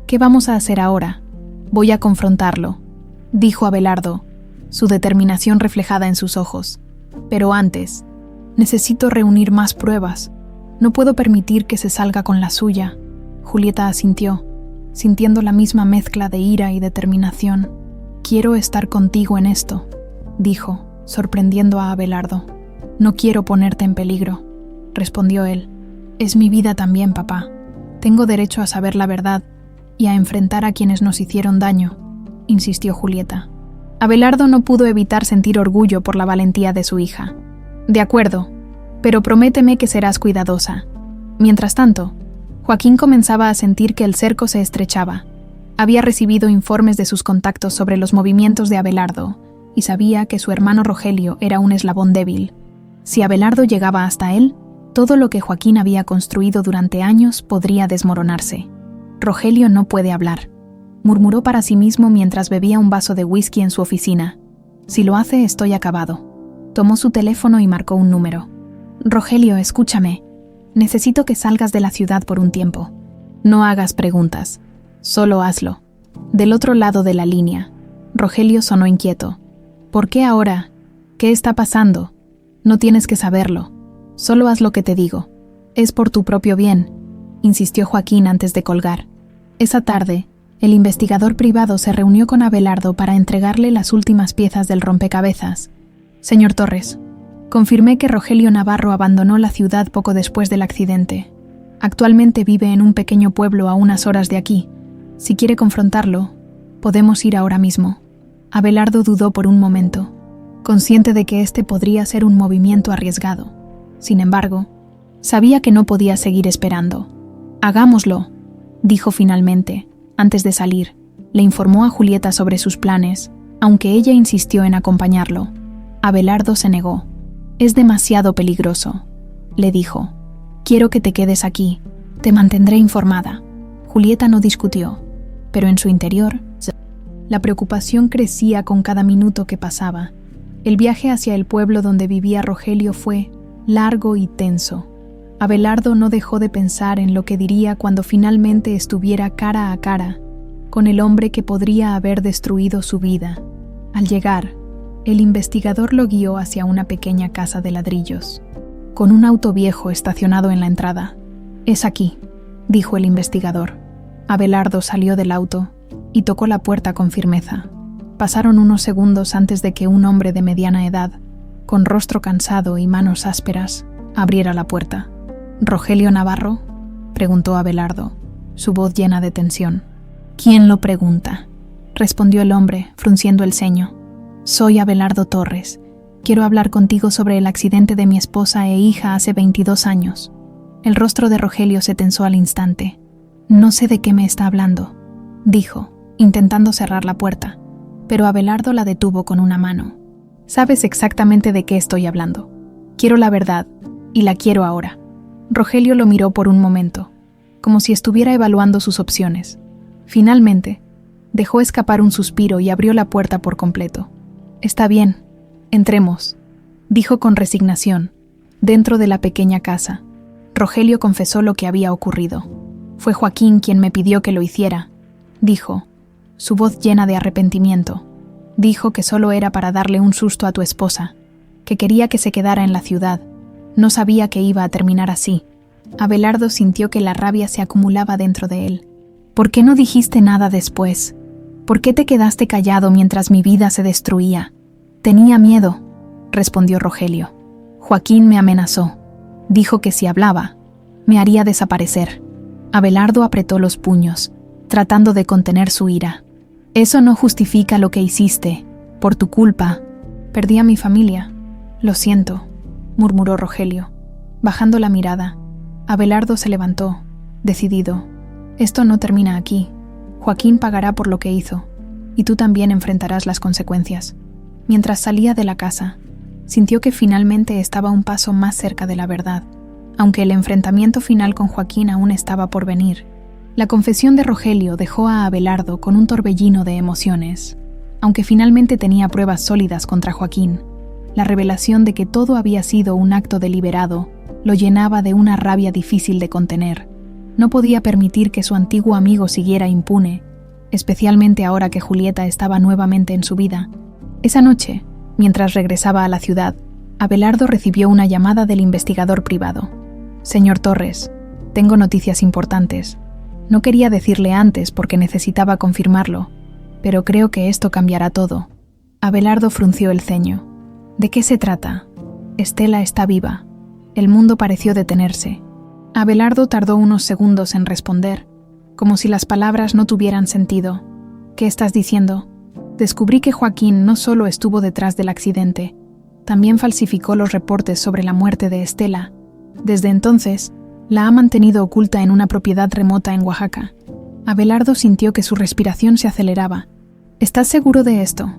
«¿Qué vamos a hacer ahora? Voy a confrontarlo», dijo Abelardo, su determinación reflejada en sus ojos. «Pero antes, necesito reunir más pruebas. No puedo permitir que se salga con la suya». Julieta asintió, sintiendo la misma mezcla de ira y determinación. «Quiero estar contigo en esto», dijo, sorprendiendo a Abelardo. «No quiero ponerte en peligro», respondió él. «Es mi vida también, papá. Tengo derecho a saber la verdad y a enfrentar a quienes nos hicieron daño», insistió Julieta. Abelardo no pudo evitar sentir orgullo por la valentía de su hija. «De acuerdo, pero prométeme que serás cuidadosa». Mientras tanto, Joaquín comenzaba a sentir que el cerco se estrechaba. Había recibido informes de sus contactos sobre los movimientos de Abelardo y sabía que su hermano Rogelio era un eslabón débil. Si Abelardo llegaba hasta él, todo lo que Joaquín había construido durante años podría desmoronarse. «Rogelio no puede hablar», murmuró para sí mismo mientras bebía un vaso de whisky en su oficina. «Si lo hace, estoy acabado». Tomó su teléfono y marcó un número. «Rogelio, escúchame. Necesito que salgas de la ciudad por un tiempo. No hagas preguntas. Solo hazlo». Del otro lado de la línea, Rogelio sonó inquieto. «¿Por qué ahora? ¿Qué está pasando? No tienes que saberlo. Solo haz lo que te digo. Es por tu propio bien», insistió Joaquín antes de colgar. Esa tarde, el investigador privado se reunió con Abelardo para entregarle las últimas piezas del rompecabezas. «Señor Torres, confirmé que Rogelio Navarro abandonó la ciudad poco después del accidente. Actualmente vive en un pequeño pueblo a unas horas de aquí. Si quiere confrontarlo, podemos ir ahora mismo». Abelardo dudó por un momento, consciente de que este podría ser un movimiento arriesgado. Sin embargo, sabía que no podía seguir esperando. «Hagámoslo», dijo finalmente. Antes de salir, le informó a Julieta sobre sus planes, aunque ella insistió en acompañarlo. Abelardo se negó. «Es demasiado peligroso», le dijo. «Quiero que te quedes aquí. Te mantendré informada». Julieta no discutió, pero en su interior, la preocupación crecía con cada minuto que pasaba. El viaje hacia el pueblo donde vivía Rogelio fue largo y tenso. Abelardo no dejó de pensar en lo que diría cuando finalmente estuviera cara a cara con el hombre que podría haber destruido su vida. Al llegar, el investigador lo guió hacia una pequeña casa de ladrillos, con un auto viejo estacionado en la entrada. «Es aquí», dijo el investigador. Abelardo salió del auto y tocó la puerta con firmeza. Pasaron unos segundos antes de que un hombre de mediana edad, con rostro cansado y manos ásperas, abriera la puerta. «¿Rogelio Navarro?», preguntó Abelardo, su voz llena de tensión. «¿Quién lo pregunta?», respondió el hombre, frunciendo el ceño. «Soy Abelardo Torres. Quiero hablar contigo sobre el accidente de mi esposa e hija hace 22 años». El rostro de Rogelio se tensó al instante. «No sé de qué me está hablando», dijo, intentando cerrar la puerta, pero Abelardo la detuvo con una mano. «Sabes exactamente de qué estoy hablando. Quiero la verdad, y la quiero ahora». Rogelio lo miró por un momento, como si estuviera evaluando sus opciones. Finalmente, dejó escapar un suspiro y abrió la puerta por completo. «Está bien, entremos», dijo con resignación. Dentro de la pequeña casa, Rogelio confesó lo que había ocurrido. «Fue Joaquín quien me pidió que lo hiciera», dijo, su voz llena de arrepentimiento. «Dijo que solo era para darle un susto a tu esposa, que quería que se quedara en la ciudad. No sabía que iba a terminar así». Abelardo sintió que la rabia se acumulaba dentro de él. «¿Por qué no dijiste nada después? ¿Por qué te quedaste callado mientras mi vida se destruía?» «Tenía miedo», respondió Rogelio. «Joaquín me amenazó. Dijo que si hablaba, me haría desaparecer». Abelardo apretó los puños, tratando de contener su ira. «Eso no justifica lo que hiciste. Por tu culpa. Perdí a mi familia. Lo siento», murmuró Rogelio. Bajando la mirada, Abelardo se levantó, decidido. «Esto no termina aquí. Joaquín pagará por lo que hizo, y tú también enfrentarás las consecuencias». Mientras salía de la casa, sintió que finalmente estaba un paso más cerca de la verdad, aunque el enfrentamiento final con Joaquín aún estaba por venir. La confesión de Rogelio dejó a Abelardo con un torbellino de emociones. Aunque finalmente tenía pruebas sólidas contra Joaquín, La revelación de que todo había sido un acto deliberado lo llenaba de una rabia difícil de contener. No podía permitir que su antiguo amigo siguiera impune, especialmente ahora que Julieta estaba nuevamente en su vida. Esa noche, mientras regresaba a la ciudad, Abelardo recibió una llamada del investigador privado. «Señor Torres, tengo noticias importantes. No quería decirle antes porque necesitaba confirmarlo, pero creo que esto cambiará todo». Abelardo frunció el ceño. «¿De qué se trata?» «Estela está viva». El mundo pareció detenerse. Abelardo tardó unos segundos en responder, como si las palabras no tuvieran sentido. «¿Qué estás diciendo?» «Descubrí que Joaquín no solo estuvo detrás del accidente, también falsificó los reportes sobre la muerte de Estela. Desde entonces, la ha mantenido oculta en una propiedad remota en Oaxaca». Abelardo sintió que su respiración se aceleraba. «¿Estás seguro de esto?»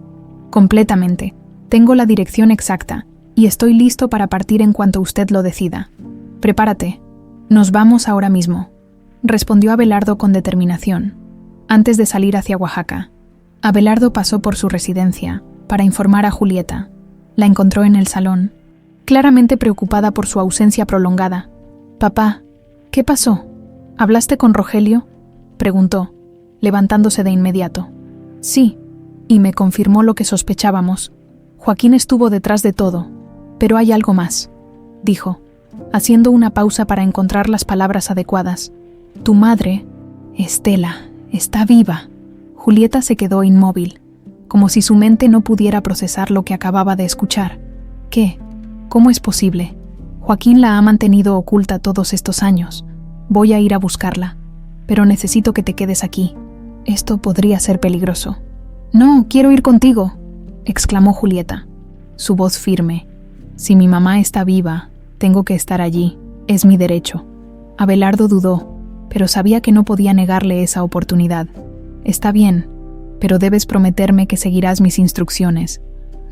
«Completamente. Tengo la dirección exacta, y estoy listo para partir en cuanto usted lo decida. Prepárate. Nos vamos ahora mismo», respondió Abelardo con determinación. Antes de salir hacia Oaxaca, Abelardo pasó por su residencia para informar a Julieta. La encontró en el salón, claramente preocupada por su ausencia prolongada. «Papá, ¿qué pasó? ¿Hablaste con Rogelio?», preguntó, levantándose de inmediato. «Sí, y me confirmó lo que sospechábamos. Joaquín estuvo detrás de todo, pero hay algo más», dijo, haciendo una pausa para encontrar las palabras adecuadas. «Tu madre, Estela, está viva». Julieta se quedó inmóvil, como si su mente no pudiera procesar lo que acababa de escuchar. «¿Qué? ¿Cómo es posible? Joaquín la ha mantenido oculta todos estos años. Voy a ir a buscarla, pero necesito que te quedes aquí. Esto podría ser peligroso». «No, quiero ir contigo», exclamó Julieta, su voz firme. «Si mi mamá está viva, tengo que estar allí. Es mi derecho». Abelardo dudó, pero sabía que no podía negarle esa oportunidad. «Está bien, pero debes prometerme que seguirás mis instrucciones.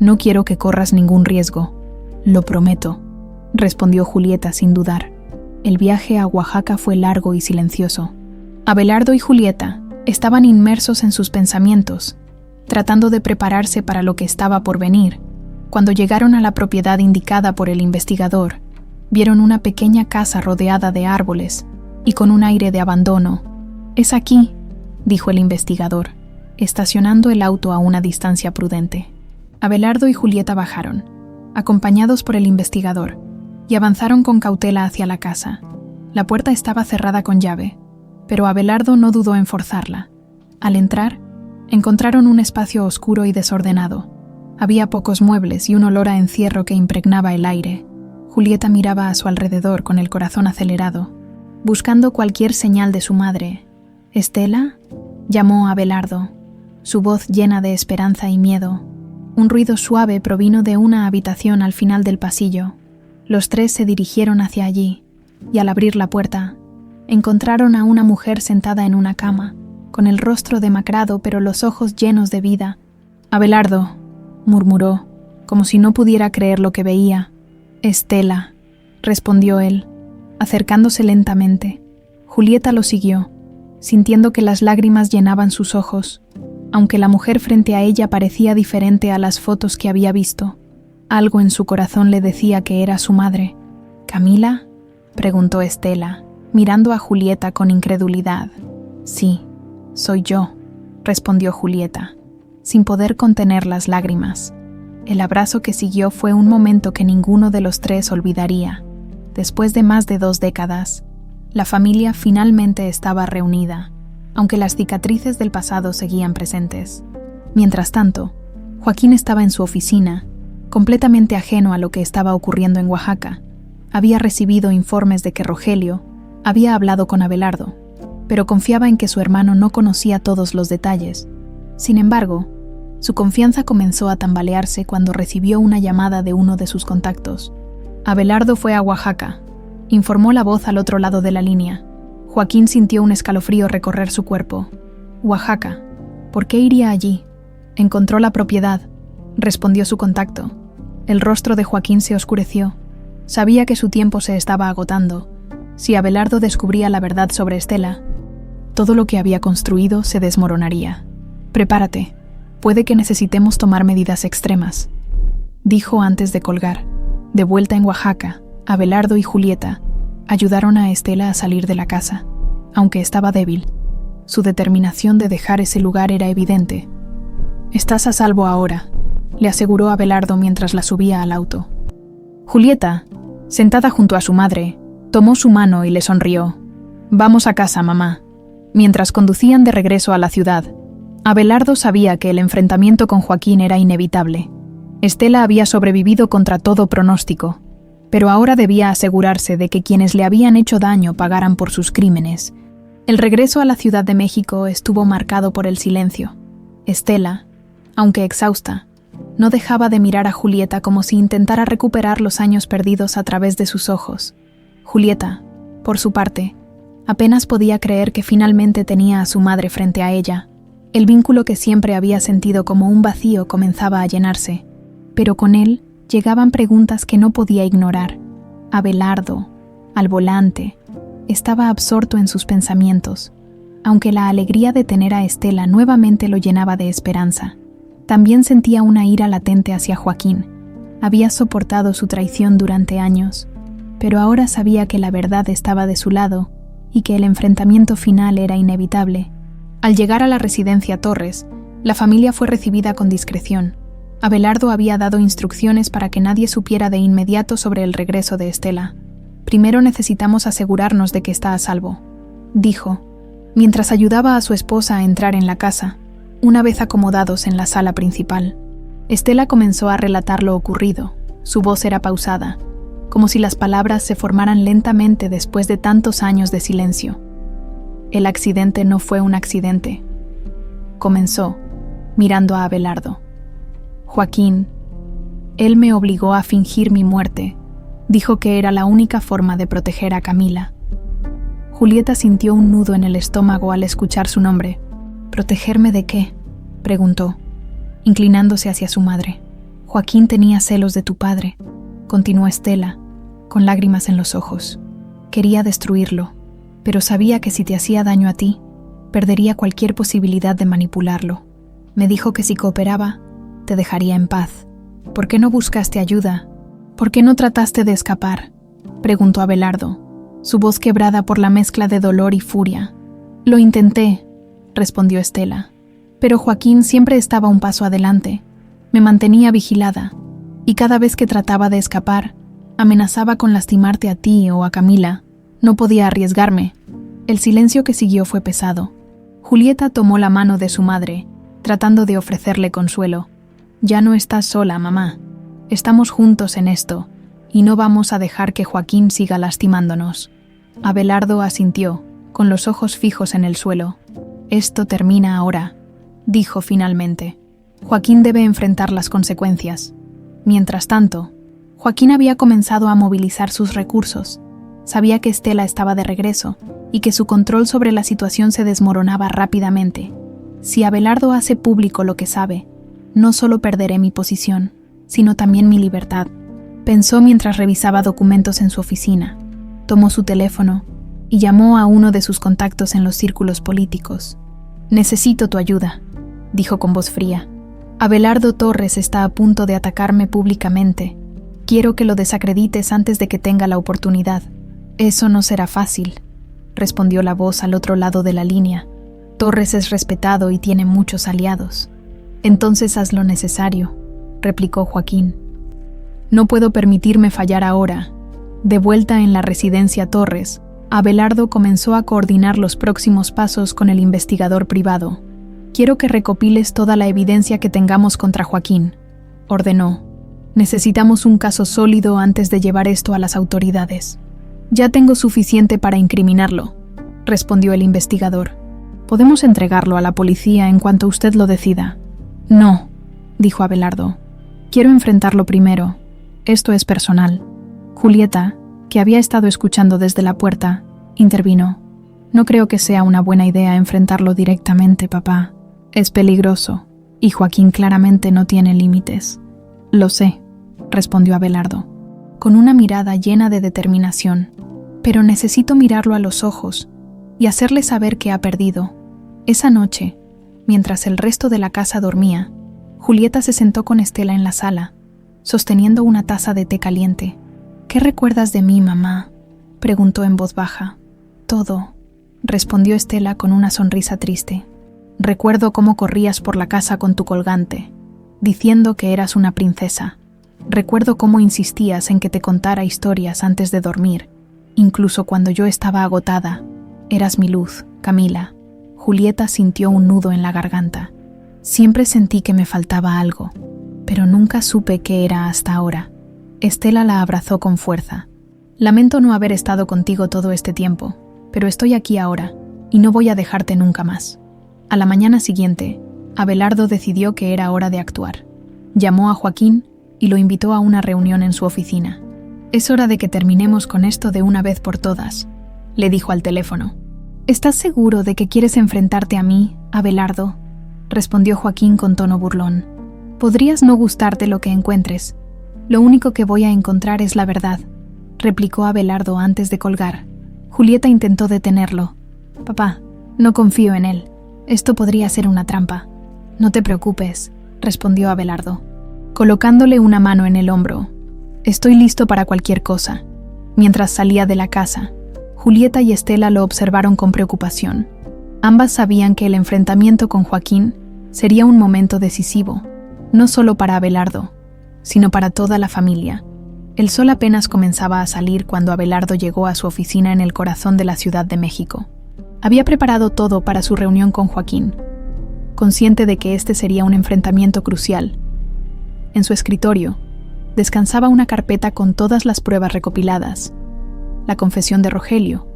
No quiero que corras ningún riesgo». «Lo prometo», respondió Julieta sin dudar. El viaje a Oaxaca fue largo y silencioso. Abelardo y Julieta estaban inmersos en sus pensamientos, tratando de prepararse para lo que estaba por venir. Cuando llegaron a la propiedad indicada por el investigador, vieron una pequeña casa rodeada de árboles y con un aire de abandono. «Es aquí», dijo el investigador, estacionando el auto a una distancia prudente. Abelardo y Julieta bajaron, acompañados por el investigador, y avanzaron con cautela hacia la casa. La puerta estaba cerrada con llave, pero Abelardo no dudó en forzarla. Al entrar, encontraron un espacio oscuro y desordenado. Había pocos muebles y un olor a encierro que impregnaba el aire. Julieta miraba a su alrededor con el corazón acelerado, buscando cualquier señal de su madre. «¿Estela?», llamó a Abelardo, su voz llena de esperanza y miedo. Un ruido suave provino de una habitación al final del pasillo. Los tres se dirigieron hacia allí, y al abrir la puerta, encontraron a una mujer sentada en una cama, con el rostro demacrado pero los ojos llenos de vida. «Abelardo», murmuró, como si no pudiera creer lo que veía. «Estela», respondió él, acercándose lentamente. Julieta lo siguió, sintiendo que las lágrimas llenaban sus ojos, aunque la mujer frente a ella parecía diferente a las fotos que había visto. Algo en su corazón le decía que era su madre. «¿Camila?», preguntó Estela, mirando a Julieta con incredulidad. «Sí, soy yo», respondió Julieta, sin poder contener las lágrimas. El abrazo que siguió fue un momento que ninguno de los tres olvidaría. Después de más de 2 décadas, la familia finalmente estaba reunida, aunque las cicatrices del pasado seguían presentes. Mientras tanto, Joaquín estaba en su oficina, completamente ajeno a lo que estaba ocurriendo en Oaxaca. Había recibido informes de que Rogelio había hablado con Abelardo, pero confiaba en que su hermano no conocía todos los detalles. Sin embargo, su confianza comenzó a tambalearse cuando recibió una llamada de uno de sus contactos. «Abelardo fue a Oaxaca», informó la voz al otro lado de la línea. Joaquín sintió un escalofrío recorrer su cuerpo. «Oaxaca. ¿Por qué iría allí?» «Encontró la propiedad», respondió su contacto. El rostro de Joaquín se oscureció. Sabía que su tiempo se estaba agotando. Si Abelardo descubría la verdad sobre Estela, todo lo que había construido se desmoronaría. «Prepárate. Puede que necesitemos tomar medidas extremas». dijo antes de colgar. De vuelta en Oaxaca, Abelardo y Julieta ayudaron a Estela a salir de la casa, aunque estaba débil. Su determinación de dejar ese lugar era evidente. «Estás a salvo ahora», le aseguró Abelardo mientras la subía al auto. Julieta, sentada junto a su madre, tomó su mano y le sonrió. «Vamos a casa, mamá». Mientras conducían de regreso a la ciudad, Abelardo sabía que el enfrentamiento con Joaquín era inevitable. Estela había sobrevivido contra todo pronóstico, pero ahora debía asegurarse de que quienes le habían hecho daño pagaran por sus crímenes. El regreso a la Ciudad de México estuvo marcado por el silencio. Estela, aunque exhausta, no dejaba de mirar a Julieta como si intentara recuperar los años perdidos a través de sus ojos. Julieta, por su parte, apenas podía creer que finalmente tenía a su madre frente a ella. El vínculo que siempre había sentido como un vacío comenzaba a llenarse, pero con él llegaban preguntas que no podía ignorar. Abelardo, al volante, estaba absorto en sus pensamientos, aunque la alegría de tener a Estela nuevamente lo llenaba de esperanza. También sentía una ira latente hacia Joaquín. Había soportado su traición durante años, pero ahora sabía que la verdad estaba de su lado y que el enfrentamiento final era inevitable. Al llegar a la residencia Torres, la familia fue recibida con discreción. Abelardo había dado instrucciones para que nadie supiera de inmediato sobre el regreso de Estela. «Primero necesitamos asegurarnos de que está a salvo», dijo, mientras ayudaba a su esposa a entrar en la casa, una vez acomodados en la sala principal. Estela comenzó a relatar lo ocurrido. Su voz era pausada, como si las palabras se formaran lentamente después de tantos años de silencio. «El accidente no fue un accidente», comenzó, mirando a Abelardo. «Joaquín, él me obligó a fingir mi muerte. Dijo que era la única forma de proteger a Camila». Julieta sintió un nudo en el estómago al escuchar su nombre. «¿Protegerme de qué?», preguntó, inclinándose hacia su madre. «Joaquín tenía celos de tu padre», continuó Estela, con lágrimas en los ojos. «Quería destruirlo, pero sabía que si te hacía daño a ti, perdería cualquier posibilidad de manipularlo. Me dijo que si cooperaba, te dejaría en paz. ¿Por qué no buscaste ayuda? ¿Por qué no trataste de escapar?», preguntó Abelardo, su voz quebrada por la mezcla de dolor y furia. «Lo intenté», respondió Estela, «pero Joaquín siempre estaba un paso adelante. Me mantenía vigilada, y cada vez que trataba de escapar, amenazaba con lastimarte a ti o a Camila. No podía arriesgarme». El silencio que siguió fue pesado. Julieta tomó la mano de su madre, tratando de ofrecerle consuelo. «Ya no estás sola, mamá. Estamos juntos en esto, y no vamos a dejar que Joaquín siga lastimándonos». Abelardo asintió, con los ojos fijos en el suelo. «Esto termina ahora», dijo finalmente. «Joaquín debe enfrentar las consecuencias». Mientras tanto, Joaquín había comenzado a movilizar sus recursos. Sabía que Estela estaba de regreso y que su control sobre la situación se desmoronaba rápidamente. «Si Abelardo hace público lo que sabe, no solo perderé mi posición, sino también mi libertad», pensó mientras revisaba documentos en su oficina. Tomó su teléfono y llamó a uno de sus contactos en los círculos políticos. «Necesito tu ayuda», dijo con voz fría. «Abelardo Torres está a punto de atacarme públicamente. Quiero que lo desacredites antes de que tenga la oportunidad». «Eso no será fácil», respondió la voz al otro lado de la línea. «Torres es respetado y tiene muchos aliados». «Entonces haz lo necesario», replicó Joaquín. «No puedo permitirme fallar ahora». De vuelta en la residencia Torres, Abelardo comenzó a coordinar los próximos pasos con el investigador privado. «Quiero que recopiles toda la evidencia que tengamos contra Joaquín», ordenó. «Necesitamos un caso sólido antes de llevar esto a las autoridades». «Ya tengo suficiente para incriminarlo», respondió el investigador. «Podemos entregarlo a la policía en cuanto usted lo decida». «No», dijo Abelardo. «Quiero enfrentarlo primero. Esto es personal». Julieta, que había estado escuchando desde la puerta, intervino. «No creo que sea una buena idea enfrentarlo directamente, papá. Es peligroso, y Joaquín claramente no tiene límites». «Lo sé», respondió Abelardo, con una mirada llena de determinación. «Pero necesito mirarlo a los ojos y hacerle saber que ha perdido». Esa noche, mientras el resto de la casa dormía, Julieta se sentó con Estela en la sala. sosteniendo una taza de té caliente. «¿Qué recuerdas de mí, mamá?», preguntó en voz baja. «Todo», respondió Estela con una sonrisa triste. «Recuerdo cómo corrías por la casa con tu colgante, diciendo que eras una princesa. Recuerdo cómo insistías en que te contara historias antes de dormir, incluso cuando yo estaba agotada. Eras mi luz, Camila». Julieta sintió un nudo en la garganta. «Siempre sentí que me faltaba algo, pero nunca supe qué era hasta ahora». Estela la abrazó con fuerza. «Lamento no haber estado contigo todo este tiempo, pero estoy aquí ahora, y no voy a dejarte nunca más». A la mañana siguiente, Abelardo decidió que era hora de actuar. Llamó a Joaquín y lo invitó a una reunión en su oficina. «Es hora de que terminemos con esto de una vez por todas», le dijo al teléfono. «¿Estás seguro de que quieres enfrentarte a mí, Abelardo?», respondió Joaquín con tono burlón. «Podrías no gustarte lo que encuentres. Lo único que voy a encontrar es la verdad», replicó Abelardo antes de colgar. Julieta intentó detenerlo. «Papá, no confío en él. Esto podría ser una trampa». «No te preocupes», respondió Abelardo, colocándole una mano en el hombro. «Estoy listo para cualquier cosa». Mientras salía de la casa, Julieta y Estela lo observaron con preocupación. Ambas sabían que el enfrentamiento con Joaquín sería un momento decisivo, no solo para Abelardo, sino para toda la familia. El sol apenas comenzaba a salir cuando Abelardo llegó a su oficina en el corazón de la Ciudad de México. Había preparado todo para su reunión con Joaquín, consciente de que este sería un enfrentamiento crucial. En su escritorio, descansaba una carpeta con todas las pruebas recopiladas, la confesión de Rogelio,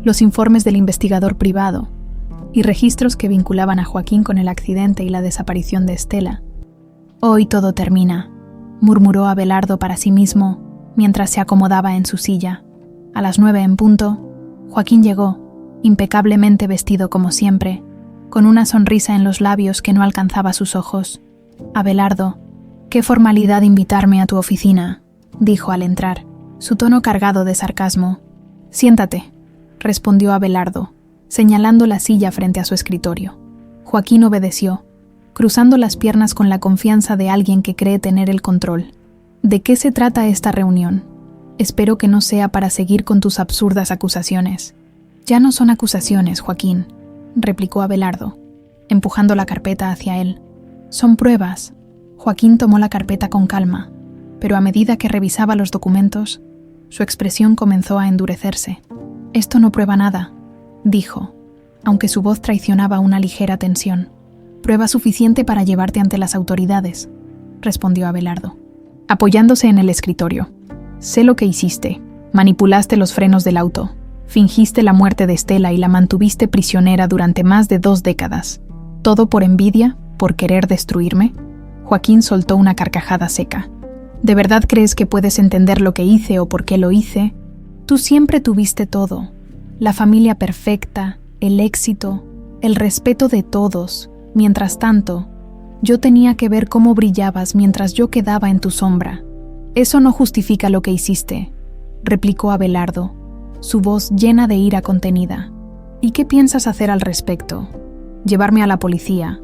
los informes del investigador privado y registros que vinculaban a Joaquín con el accidente y la desaparición de Estela. «Hoy todo termina», murmuró Abelardo para sí mismo mientras se acomodaba en su silla. A las 9 en punto, Joaquín llegó, impecablemente vestido como siempre, con una sonrisa en los labios que no alcanzaba sus ojos. «Abelardo, qué formalidad invitarme a tu oficina», dijo al entrar, su tono cargado de sarcasmo. «Siéntate», respondió Abelardo, señalando la silla frente a su escritorio. Joaquín obedeció, cruzando las piernas con la confianza de alguien que cree tener el control. «¿De qué se trata esta reunión? Espero que no sea para seguir con tus absurdas acusaciones». «Ya no son acusaciones, Joaquín», replicó Abelardo, empujando la carpeta hacia él. «Son pruebas». Joaquín tomó la carpeta con calma, pero a medida que revisaba los documentos, su expresión comenzó a endurecerse. «Esto no prueba nada», dijo, aunque su voz traicionaba una ligera tensión. «Prueba suficiente para llevarte ante las autoridades», respondió Abelardo, apoyándose en el escritorio. «Sé lo que hiciste. Manipulaste los frenos del auto. Fingiste la muerte de Estela y la mantuviste prisionera durante más de 2 décadas. ¿Todo por envidia? ¿Por querer destruirme?». Joaquín soltó una carcajada seca. «¿De verdad crees que puedes entender lo que hice o por qué lo hice? Tú siempre tuviste todo. La familia perfecta, el éxito, el respeto de todos. Mientras tanto, yo tenía que ver cómo brillabas mientras yo quedaba en tu sombra. Eso no justifica lo que hiciste», replicó Abelardo, su voz llena de ira contenida. «¿Y qué piensas hacer al respecto? ¿Llevarme a la policía?»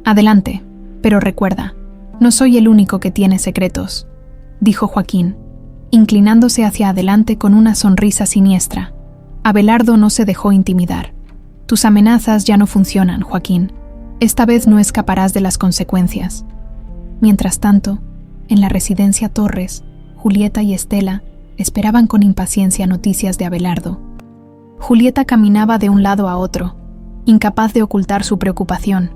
«Adelante, pero recuerda, no soy el único que tiene secretos», dijo Joaquín, inclinándose hacia adelante con una sonrisa siniestra. Abelardo no se dejó intimidar. «Tus amenazas ya no funcionan, Joaquín. Esta vez no escaparás de las consecuencias». Mientras tanto, en la residencia Torres, Julieta y Estela esperaban con impaciencia noticias de Abelardo. Julieta caminaba de un lado a otro, incapaz de ocultar su preocupación.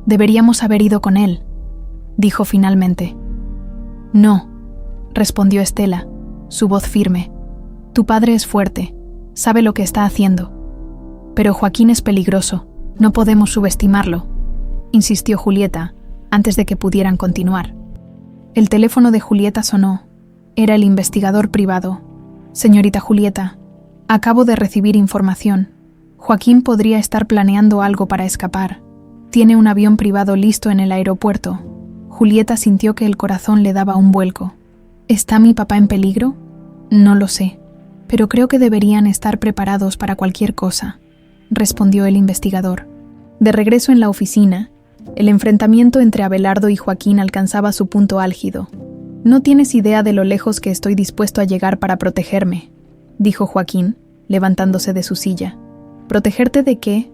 «Deberíamos haber ido con él», dijo finalmente. «No», respondió Estela, su voz firme. «Tu padre es fuerte, sabe lo que está haciendo. Pero Joaquín es peligroso, no podemos subestimarlo», insistió Julieta, antes de que pudieran continuar. El teléfono de Julieta sonó. Era el investigador privado. «Señorita Julieta, acabo de recibir información. Joaquín podría estar planeando algo para escapar. Tiene un avión privado listo en el aeropuerto». Julieta sintió que el corazón le daba un vuelco. «¿Está mi papá en peligro? No lo sé, pero creo que deberían estar preparados para cualquier cosa», respondió el investigador. De regreso en la oficina, el enfrentamiento entre Abelardo y Joaquín alcanzaba su punto álgido. No tienes idea de lo lejos que estoy dispuesto a llegar para protegerme, dijo Joaquín, levantándose de su silla. ¿Protegerte de qué?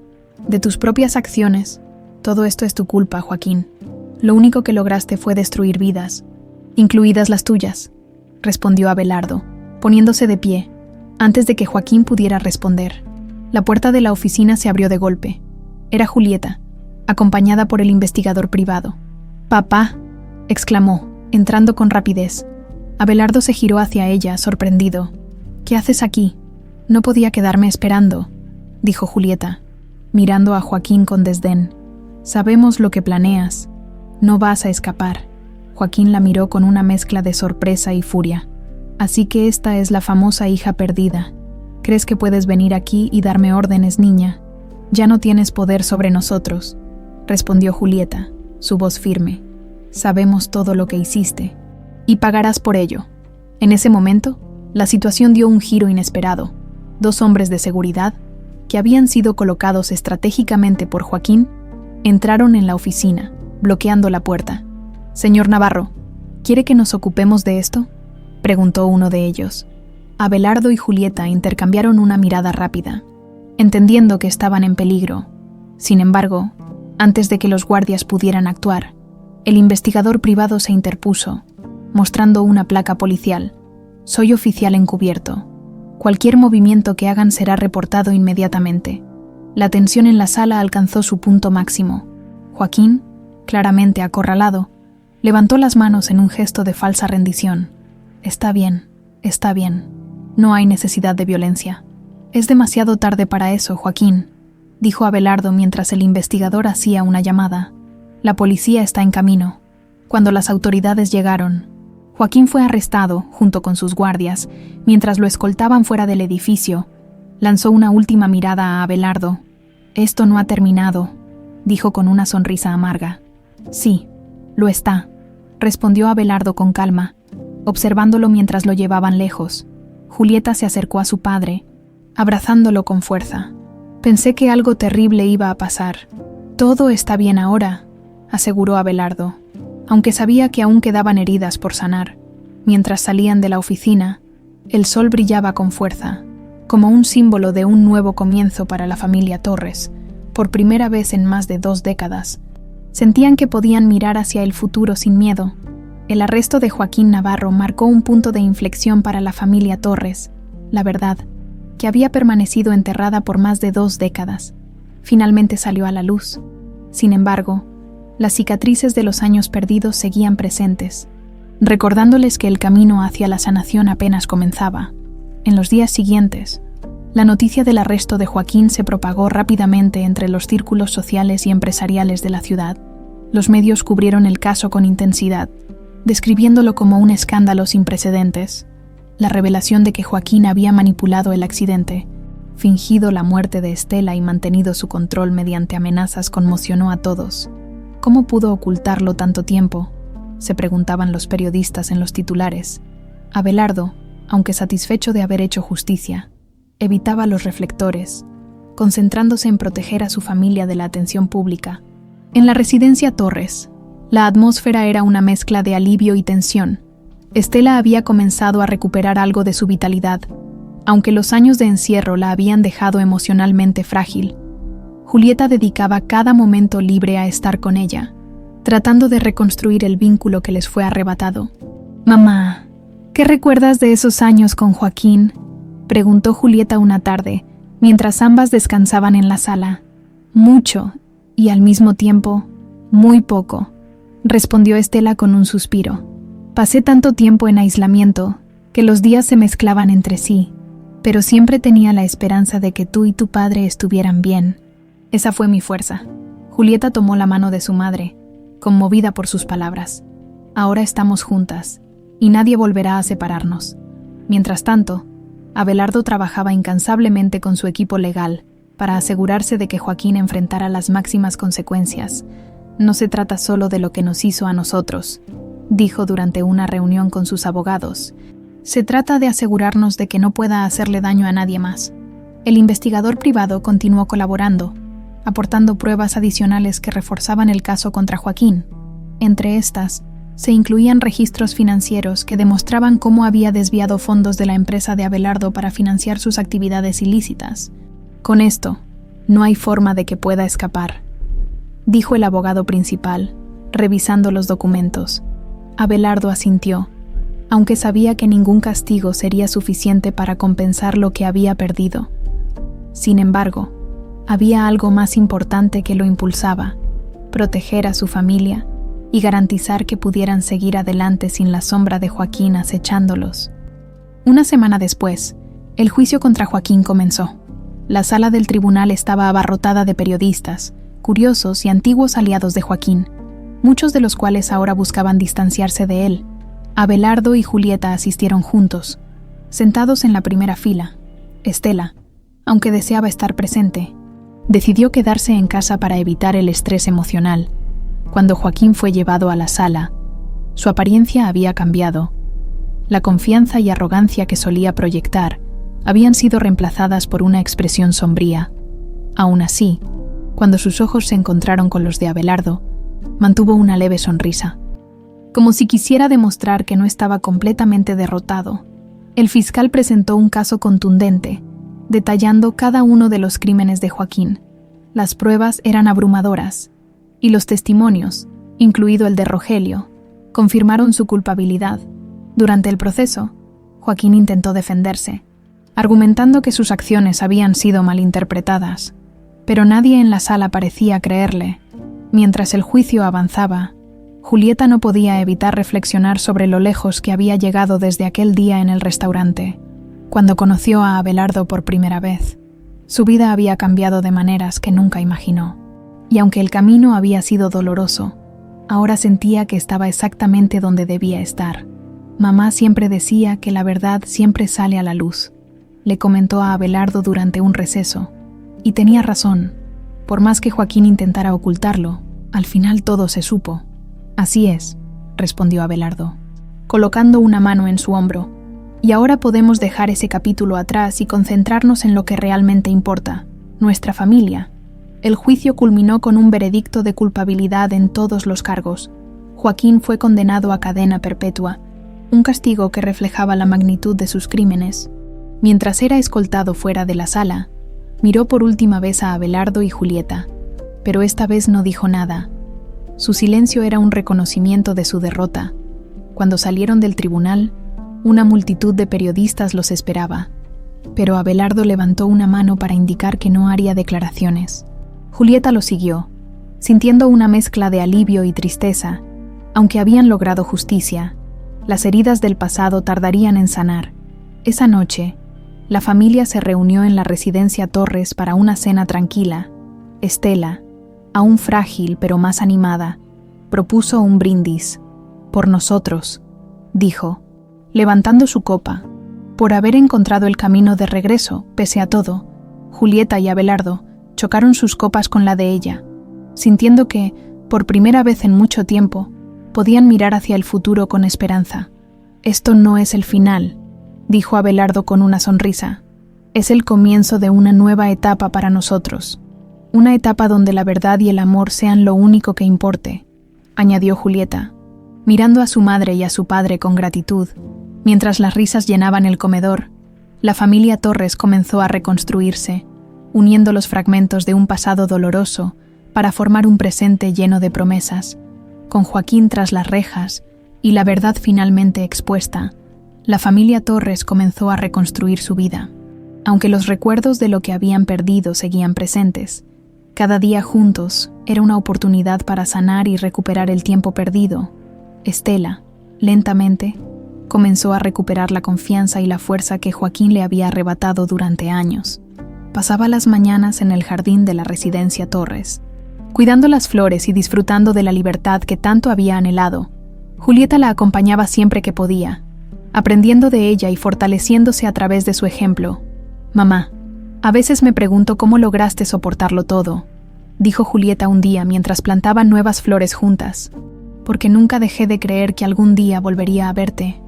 De tus propias acciones. Todo esto es tu culpa, Joaquín. Lo único que lograste fue destruir vidas, incluidas las tuyas, respondió Abelardo, poniéndose de pie, antes de que Joaquín pudiera responder. La puerta de la oficina se abrió de golpe. Era Julieta, acompañada por el investigador privado. «Papá», exclamó, entrando con rapidez. Abelardo se giró hacia ella, sorprendido. «¿Qué haces aquí? No podía quedarme esperando», dijo Julieta, mirando a Joaquín con desdén. «Sabemos lo que planeas. No vas a escapar». Joaquín la miró con una mezcla de sorpresa y furia. «Así que esta es la famosa hija perdida. ¿Crees que puedes venir aquí y darme órdenes, niña? Ya no tienes poder sobre nosotros», respondió Julieta, su voz firme. «Sabemos todo lo que hiciste, y pagarás por ello». En ese momento, la situación dio un giro inesperado. 2 hombres de seguridad, que habían sido colocados estratégicamente por Joaquín, entraron en la oficina, bloqueando la puerta. «Señor Navarro, ¿quiere que nos ocupemos de esto?», preguntó uno de ellos. Abelardo y Julieta intercambiaron una mirada rápida, entendiendo que estaban en peligro. Sin embargo, antes de que los guardias pudieran actuar, el investigador privado se interpuso, mostrando una placa policial. «Soy oficial encubierto. Cualquier movimiento que hagan será reportado inmediatamente». La tensión en la sala alcanzó su punto máximo. Joaquín, claramente acorralado, levantó las manos en un gesto de falsa rendición. Está bien. No hay necesidad de violencia». «Es demasiado tarde para eso, Joaquín», dijo Abelardo mientras el investigador hacía una llamada. «La policía está en camino». Cuando las autoridades llegaron, Joaquín fue arrestado junto con sus guardias. Mientras lo escoltaban fuera del edificio, lanzó una última mirada a Abelardo. «Esto no ha terminado», dijo con una sonrisa amarga. «Sí, lo está», respondió Abelardo con calma, observándolo mientras lo llevaban lejos. Julieta se acercó a su padre, abrazándolo con fuerza. «Pensé que algo terrible iba a pasar». «Todo está bien ahora», aseguró Abelardo, aunque sabía que aún quedaban heridas por sanar. Mientras salían de la oficina, el sol brillaba con fuerza, como un símbolo de un nuevo comienzo para la familia Torres. Por primera vez en más de 2 décadas, sentían que podían mirar hacia el futuro sin miedo. El arresto de Joaquín Navarro marcó un punto de inflexión para la familia Torres. La verdad, que había permanecido enterrada por más de 2 décadas, finalmente salió a la luz. Sin embargo, las cicatrices de los años perdidos seguían presentes, recordándoles que el camino hacia la sanación apenas comenzaba. En los días siguientes, la noticia del arresto de Joaquín se propagó rápidamente entre los círculos sociales y empresariales de la ciudad. Los medios cubrieron el caso con intensidad, describiéndolo como un escándalo sin precedentes. La revelación de que Joaquín había manipulado el accidente, fingido la muerte de Estela y mantenido su control mediante amenazas conmocionó a todos. ¿Cómo pudo ocultarlo tanto tiempo?, se preguntaban los periodistas en los titulares. Abelardo, aunque satisfecho de haber hecho justicia, evitaba los reflectores, concentrándose en proteger a su familia de la atención pública. En la residencia Torres, la atmósfera era una mezcla de alivio y tensión. Estela había comenzado a recuperar algo de su vitalidad, aunque los años de encierro la habían dejado emocionalmente frágil. Julieta dedicaba cada momento libre a estar con ella, tratando de reconstruir el vínculo que les fue arrebatado. «Mamá, ¿qué recuerdas de esos años con Joaquín?», preguntó Julieta una tarde, mientras ambas descansaban en la sala. «Mucho, y al mismo tiempo, muy poco», respondió Estela con un suspiro. «Pasé tanto tiempo en aislamiento que los días se mezclaban entre sí, pero siempre tenía la esperanza de que tú y tu padre estuvieran bien. Esa fue mi fuerza». Julieta tomó la mano de su madre, conmovida por sus palabras. «Ahora estamos juntas, y nadie volverá a separarnos». Mientras tanto, Abelardo trabajaba incansablemente con su equipo legal para asegurarse de que Joaquín enfrentara las máximas consecuencias. «No se trata solo de lo que nos hizo a nosotros», dijo durante una reunión con sus abogados. «Se trata de asegurarnos de que no pueda hacerle daño a nadie más». El investigador privado continuó colaborando, aportando pruebas adicionales que reforzaban el caso contra Joaquín. Entre estas, Se incluían registros financieros que demostraban cómo había desviado fondos de la empresa de Abelardo para financiar sus actividades ilícitas. Con esto, no hay forma de que pueda escapar, dijo el abogado principal, revisando los documentos. Abelardo asintió, aunque sabía que ningún castigo sería suficiente para compensar lo que había perdido. Sin embargo, había algo más importante que lo impulsaba: proteger a su familia y garantizar que pudieran seguir adelante sin la sombra de Joaquín acechándolos. Una semana después, el juicio contra Joaquín comenzó. La sala del tribunal estaba abarrotada de periodistas, curiosos y antiguos aliados de Joaquín, muchos de los cuales ahora buscaban distanciarse de él. Abelardo y Julieta asistieron juntos. Sentados en la primera fila, Estela, aunque deseaba estar presente, decidió quedarse en casa para evitar el estrés emocional. Cuando Joaquín fue llevado a la sala, su apariencia había cambiado. La confianza y arrogancia que solía proyectar habían sido reemplazadas por una expresión sombría. Aún así, cuando sus ojos se encontraron con los de Abelardo, mantuvo una leve sonrisa. Como si quisiera demostrar que no estaba completamente derrotado, el fiscal presentó un caso contundente, detallando cada uno de los crímenes de Joaquín. Las pruebas eran abrumadoras, y los testimonios, incluido el de Rogelio, confirmaron su culpabilidad. Durante el proceso, Joaquín intentó defenderse, argumentando que sus acciones habían sido malinterpretadas, pero nadie en la sala parecía creerle. Mientras el juicio avanzaba, Julieta no podía evitar reflexionar sobre lo lejos que había llegado desde aquel día en el restaurante, cuando conoció a Abelardo por primera vez. Su vida había cambiado de maneras que nunca imaginó, y aunque el camino había sido doloroso, ahora sentía que estaba exactamente donde debía estar. Mamá siempre decía que la verdad siempre sale a la luz, le comentó a Abelardo durante un receso, y tenía razón. Por más que Joaquín intentara ocultarlo, al final todo se supo. Así es, respondió Abelardo, colocando una mano en su hombro. Y ahora podemos dejar ese capítulo atrás y concentrarnos en lo que realmente importa, nuestra familia. El juicio culminó con un veredicto de culpabilidad en todos los cargos. Joaquín fue condenado a cadena perpetua, un castigo que reflejaba la magnitud de sus crímenes. Mientras era escoltado fuera de la sala, miró por última vez a Abelardo y Julieta, pero esta vez no dijo nada. Su silencio era un reconocimiento de su derrota. Cuando salieron del tribunal, una multitud de periodistas los esperaba, pero Abelardo levantó una mano para indicar que no haría declaraciones. Julieta lo siguió, sintiendo una mezcla de alivio y tristeza. Aunque habían logrado justicia, las heridas del pasado tardarían en sanar. Esa noche, la familia se reunió en la residencia Torres para una cena tranquila. Estela, aún frágil pero más animada, propuso un brindis. Por nosotros, dijo, levantando su copa, por haber encontrado el camino de regreso, pese a todo. Julieta y Abelardo chocaron sus copas con la de ella, sintiendo que, por primera vez en mucho tiempo, podían mirar hacia el futuro con esperanza. Esto no es el final, dijo Abelardo con una sonrisa. Es el comienzo de una nueva etapa para nosotros. Una etapa donde la verdad y el amor sean lo único que importe, añadió Julieta, mirando a su madre y a su padre con gratitud. Mientras las risas llenaban el comedor, la familia Torres comenzó a reconstruirse, uniendo los fragmentos de un pasado doloroso para formar un presente lleno de promesas. Con Joaquín tras las rejas y la verdad finalmente expuesta, la familia Torres comenzó a reconstruir su vida. Aunque los recuerdos de lo que habían perdido seguían presentes, cada día juntos era una oportunidad para sanar y recuperar el tiempo perdido. Estela, lentamente, comenzó a recuperar la confianza y la fuerza que Joaquín le había arrebatado durante años. Pasaba las mañanas en el jardín de la residencia Torres, cuidando las flores y disfrutando de la libertad que tanto había anhelado. Julieta la acompañaba siempre que podía, aprendiendo de ella y fortaleciéndose a través de su ejemplo. «Mamá, a veces me pregunto cómo lograste soportarlo todo», dijo Julieta un día mientras plantaban nuevas flores juntas. «Porque nunca dejé de creer que algún día volvería a verte»,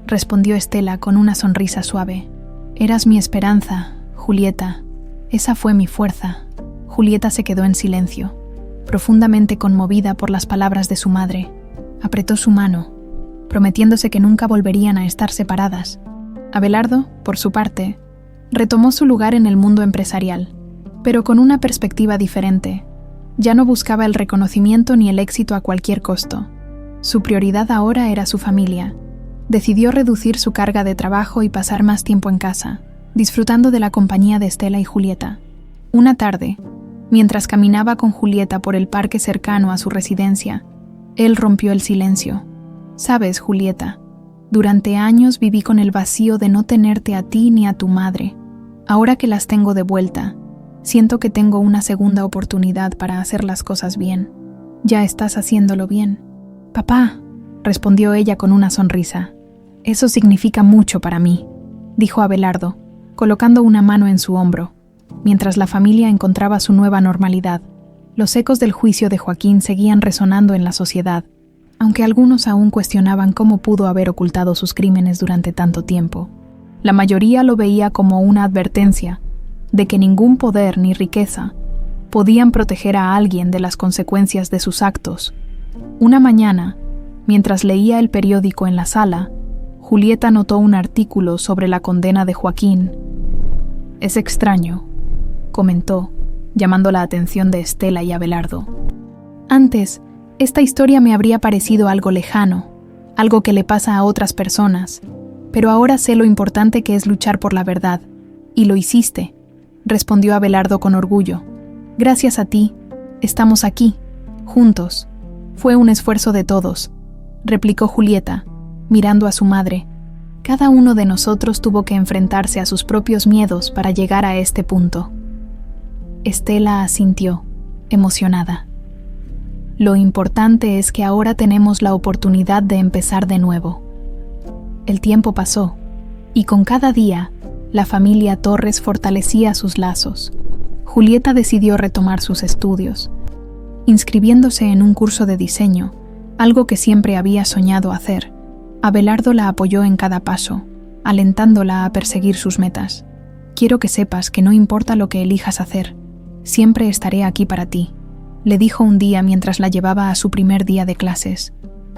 respondió Estela con una sonrisa suave. «Eras mi esperanza, Julieta. Esa fue mi fuerza». Julieta se quedó en silencio, profundamente conmovida por las palabras de su madre. Apretó su mano, prometiéndose que nunca volverían a estar separadas. Abelardo, por su parte, retomó su lugar en el mundo empresarial, pero con una perspectiva diferente. Ya no buscaba el reconocimiento ni el éxito a cualquier costo. Su prioridad ahora era su familia. Decidió reducir su carga de trabajo y pasar más tiempo en casa, disfrutando de la compañía de Estela y Julieta. Una tarde, mientras caminaba con Julieta por el parque cercano a su residencia, él rompió el silencio. «Sabes, Julieta, durante años viví con el vacío de no tenerte a ti ni a tu madre. Ahora que las tengo de vuelta, siento que tengo una segunda oportunidad para hacer las cosas bien. Ya estás haciéndolo bien». «Papá», respondió ella con una sonrisa. «Eso significa mucho para mí», dijo Abelardo, colocando una mano en su hombro. Mientras la familia encontraba su nueva normalidad, los ecos del juicio de Joaquín seguían resonando en la sociedad, aunque algunos aún cuestionaban cómo pudo haber ocultado sus crímenes durante tanto tiempo. La mayoría lo veía como una advertencia de que ningún poder ni riqueza podían proteger a alguien de las consecuencias de sus actos. Una mañana, mientras leía el periódico en la sala, Julieta notó un artículo sobre la condena de Joaquín. «Es extraño», comentó, llamando la atención de Estela y Abelardo. «Antes, esta historia me habría parecido algo lejano, algo que le pasa a otras personas, pero ahora sé lo importante que es luchar por la verdad, y lo hiciste», respondió Abelardo con orgullo. «Gracias a ti, estamos aquí, juntos. Fue un esfuerzo de todos», replicó Julieta, mirando a su madre. «Cada uno de nosotros tuvo que enfrentarse a sus propios miedos para llegar a este punto». Estela asintió, emocionada. «Lo importante es que ahora tenemos la oportunidad de empezar de nuevo». El tiempo pasó, y con cada día, la familia Torres fortalecía sus lazos. Julieta decidió retomar sus estudios, inscribiéndose en un curso de diseño, algo que siempre había soñado hacer. Abelardo la apoyó en cada paso, alentándola a perseguir sus metas. «Quiero que sepas que no importa lo que elijas hacer, siempre estaré aquí para ti», le dijo un día mientras la llevaba a su primer día de clases.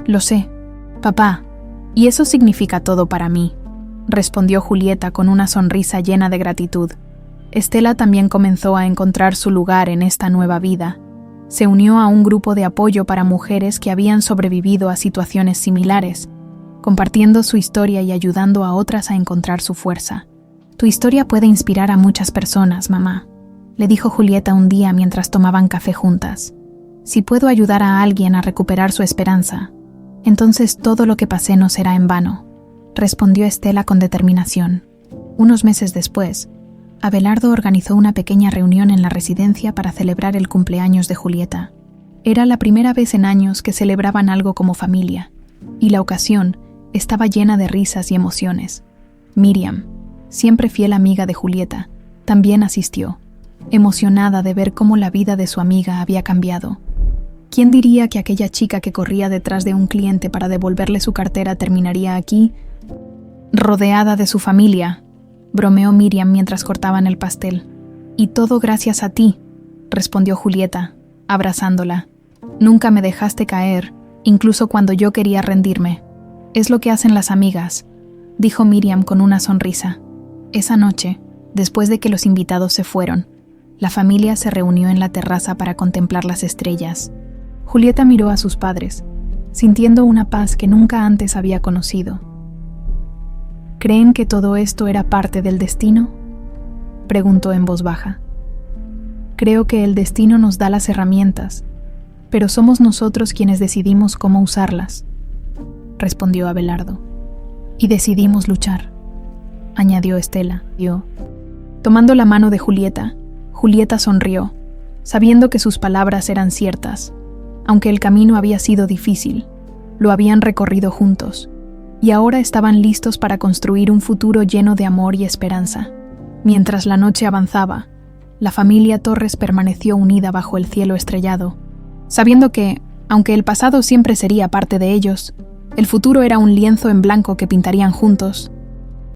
«Lo sé, papá, y eso significa todo para mí», respondió Julieta con una sonrisa llena de gratitud. Estela también comenzó a encontrar su lugar en esta nueva vida. Se unió a un grupo de apoyo para mujeres que habían sobrevivido a situaciones similares, compartiendo su historia y ayudando a otras a encontrar su fuerza. «Tu historia puede inspirar a muchas personas, mamá», le dijo Julieta un día mientras tomaban café juntas. «Si puedo ayudar a alguien a recuperar su esperanza, entonces todo lo que pasé no será en vano», respondió Estela con determinación. Unos meses después, Abelardo organizó una pequeña reunión en la residencia para celebrar el cumpleaños de Julieta. Era la primera vez en años que celebraban algo como familia, y la ocasión estaba llena de risas y emociones. Miriam, siempre fiel amiga de Julieta, también asistió, emocionada de ver cómo la vida de su amiga había cambiado. ¿Quién diría que aquella chica que corría detrás de un cliente para devolverle su cartera terminaría aquí, rodeada de su familia?, bromeó Miriam mientras cortaban el pastel. «Y todo gracias a ti», respondió Julieta, abrazándola. «Nunca me dejaste caer, incluso cuando yo quería rendirme. Es lo que hacen las amigas», dijo Miriam con una sonrisa. Esa noche, después de que los invitados se fueron, la familia se reunió en la terraza para contemplar las estrellas. Julieta miró a sus padres, sintiendo una paz que nunca antes había conocido. «¿Creen que todo esto era parte del destino?», preguntó en voz baja. «Creo que el destino nos da las herramientas, pero somos nosotros quienes decidimos cómo usarlas», respondió Abelardo. «Y decidimos luchar», añadió Estela. Tomando la mano de Julieta, Julieta sonrió, sabiendo que sus palabras eran ciertas. Aunque el camino había sido difícil, lo habían recorrido juntos, y ahora estaban listos para construir un futuro lleno de amor y esperanza. Mientras la noche avanzaba, la familia Torres permaneció unida bajo el cielo estrellado, sabiendo que, aunque el pasado siempre sería parte de ellos, el futuro era un lienzo en blanco que pintarían juntos.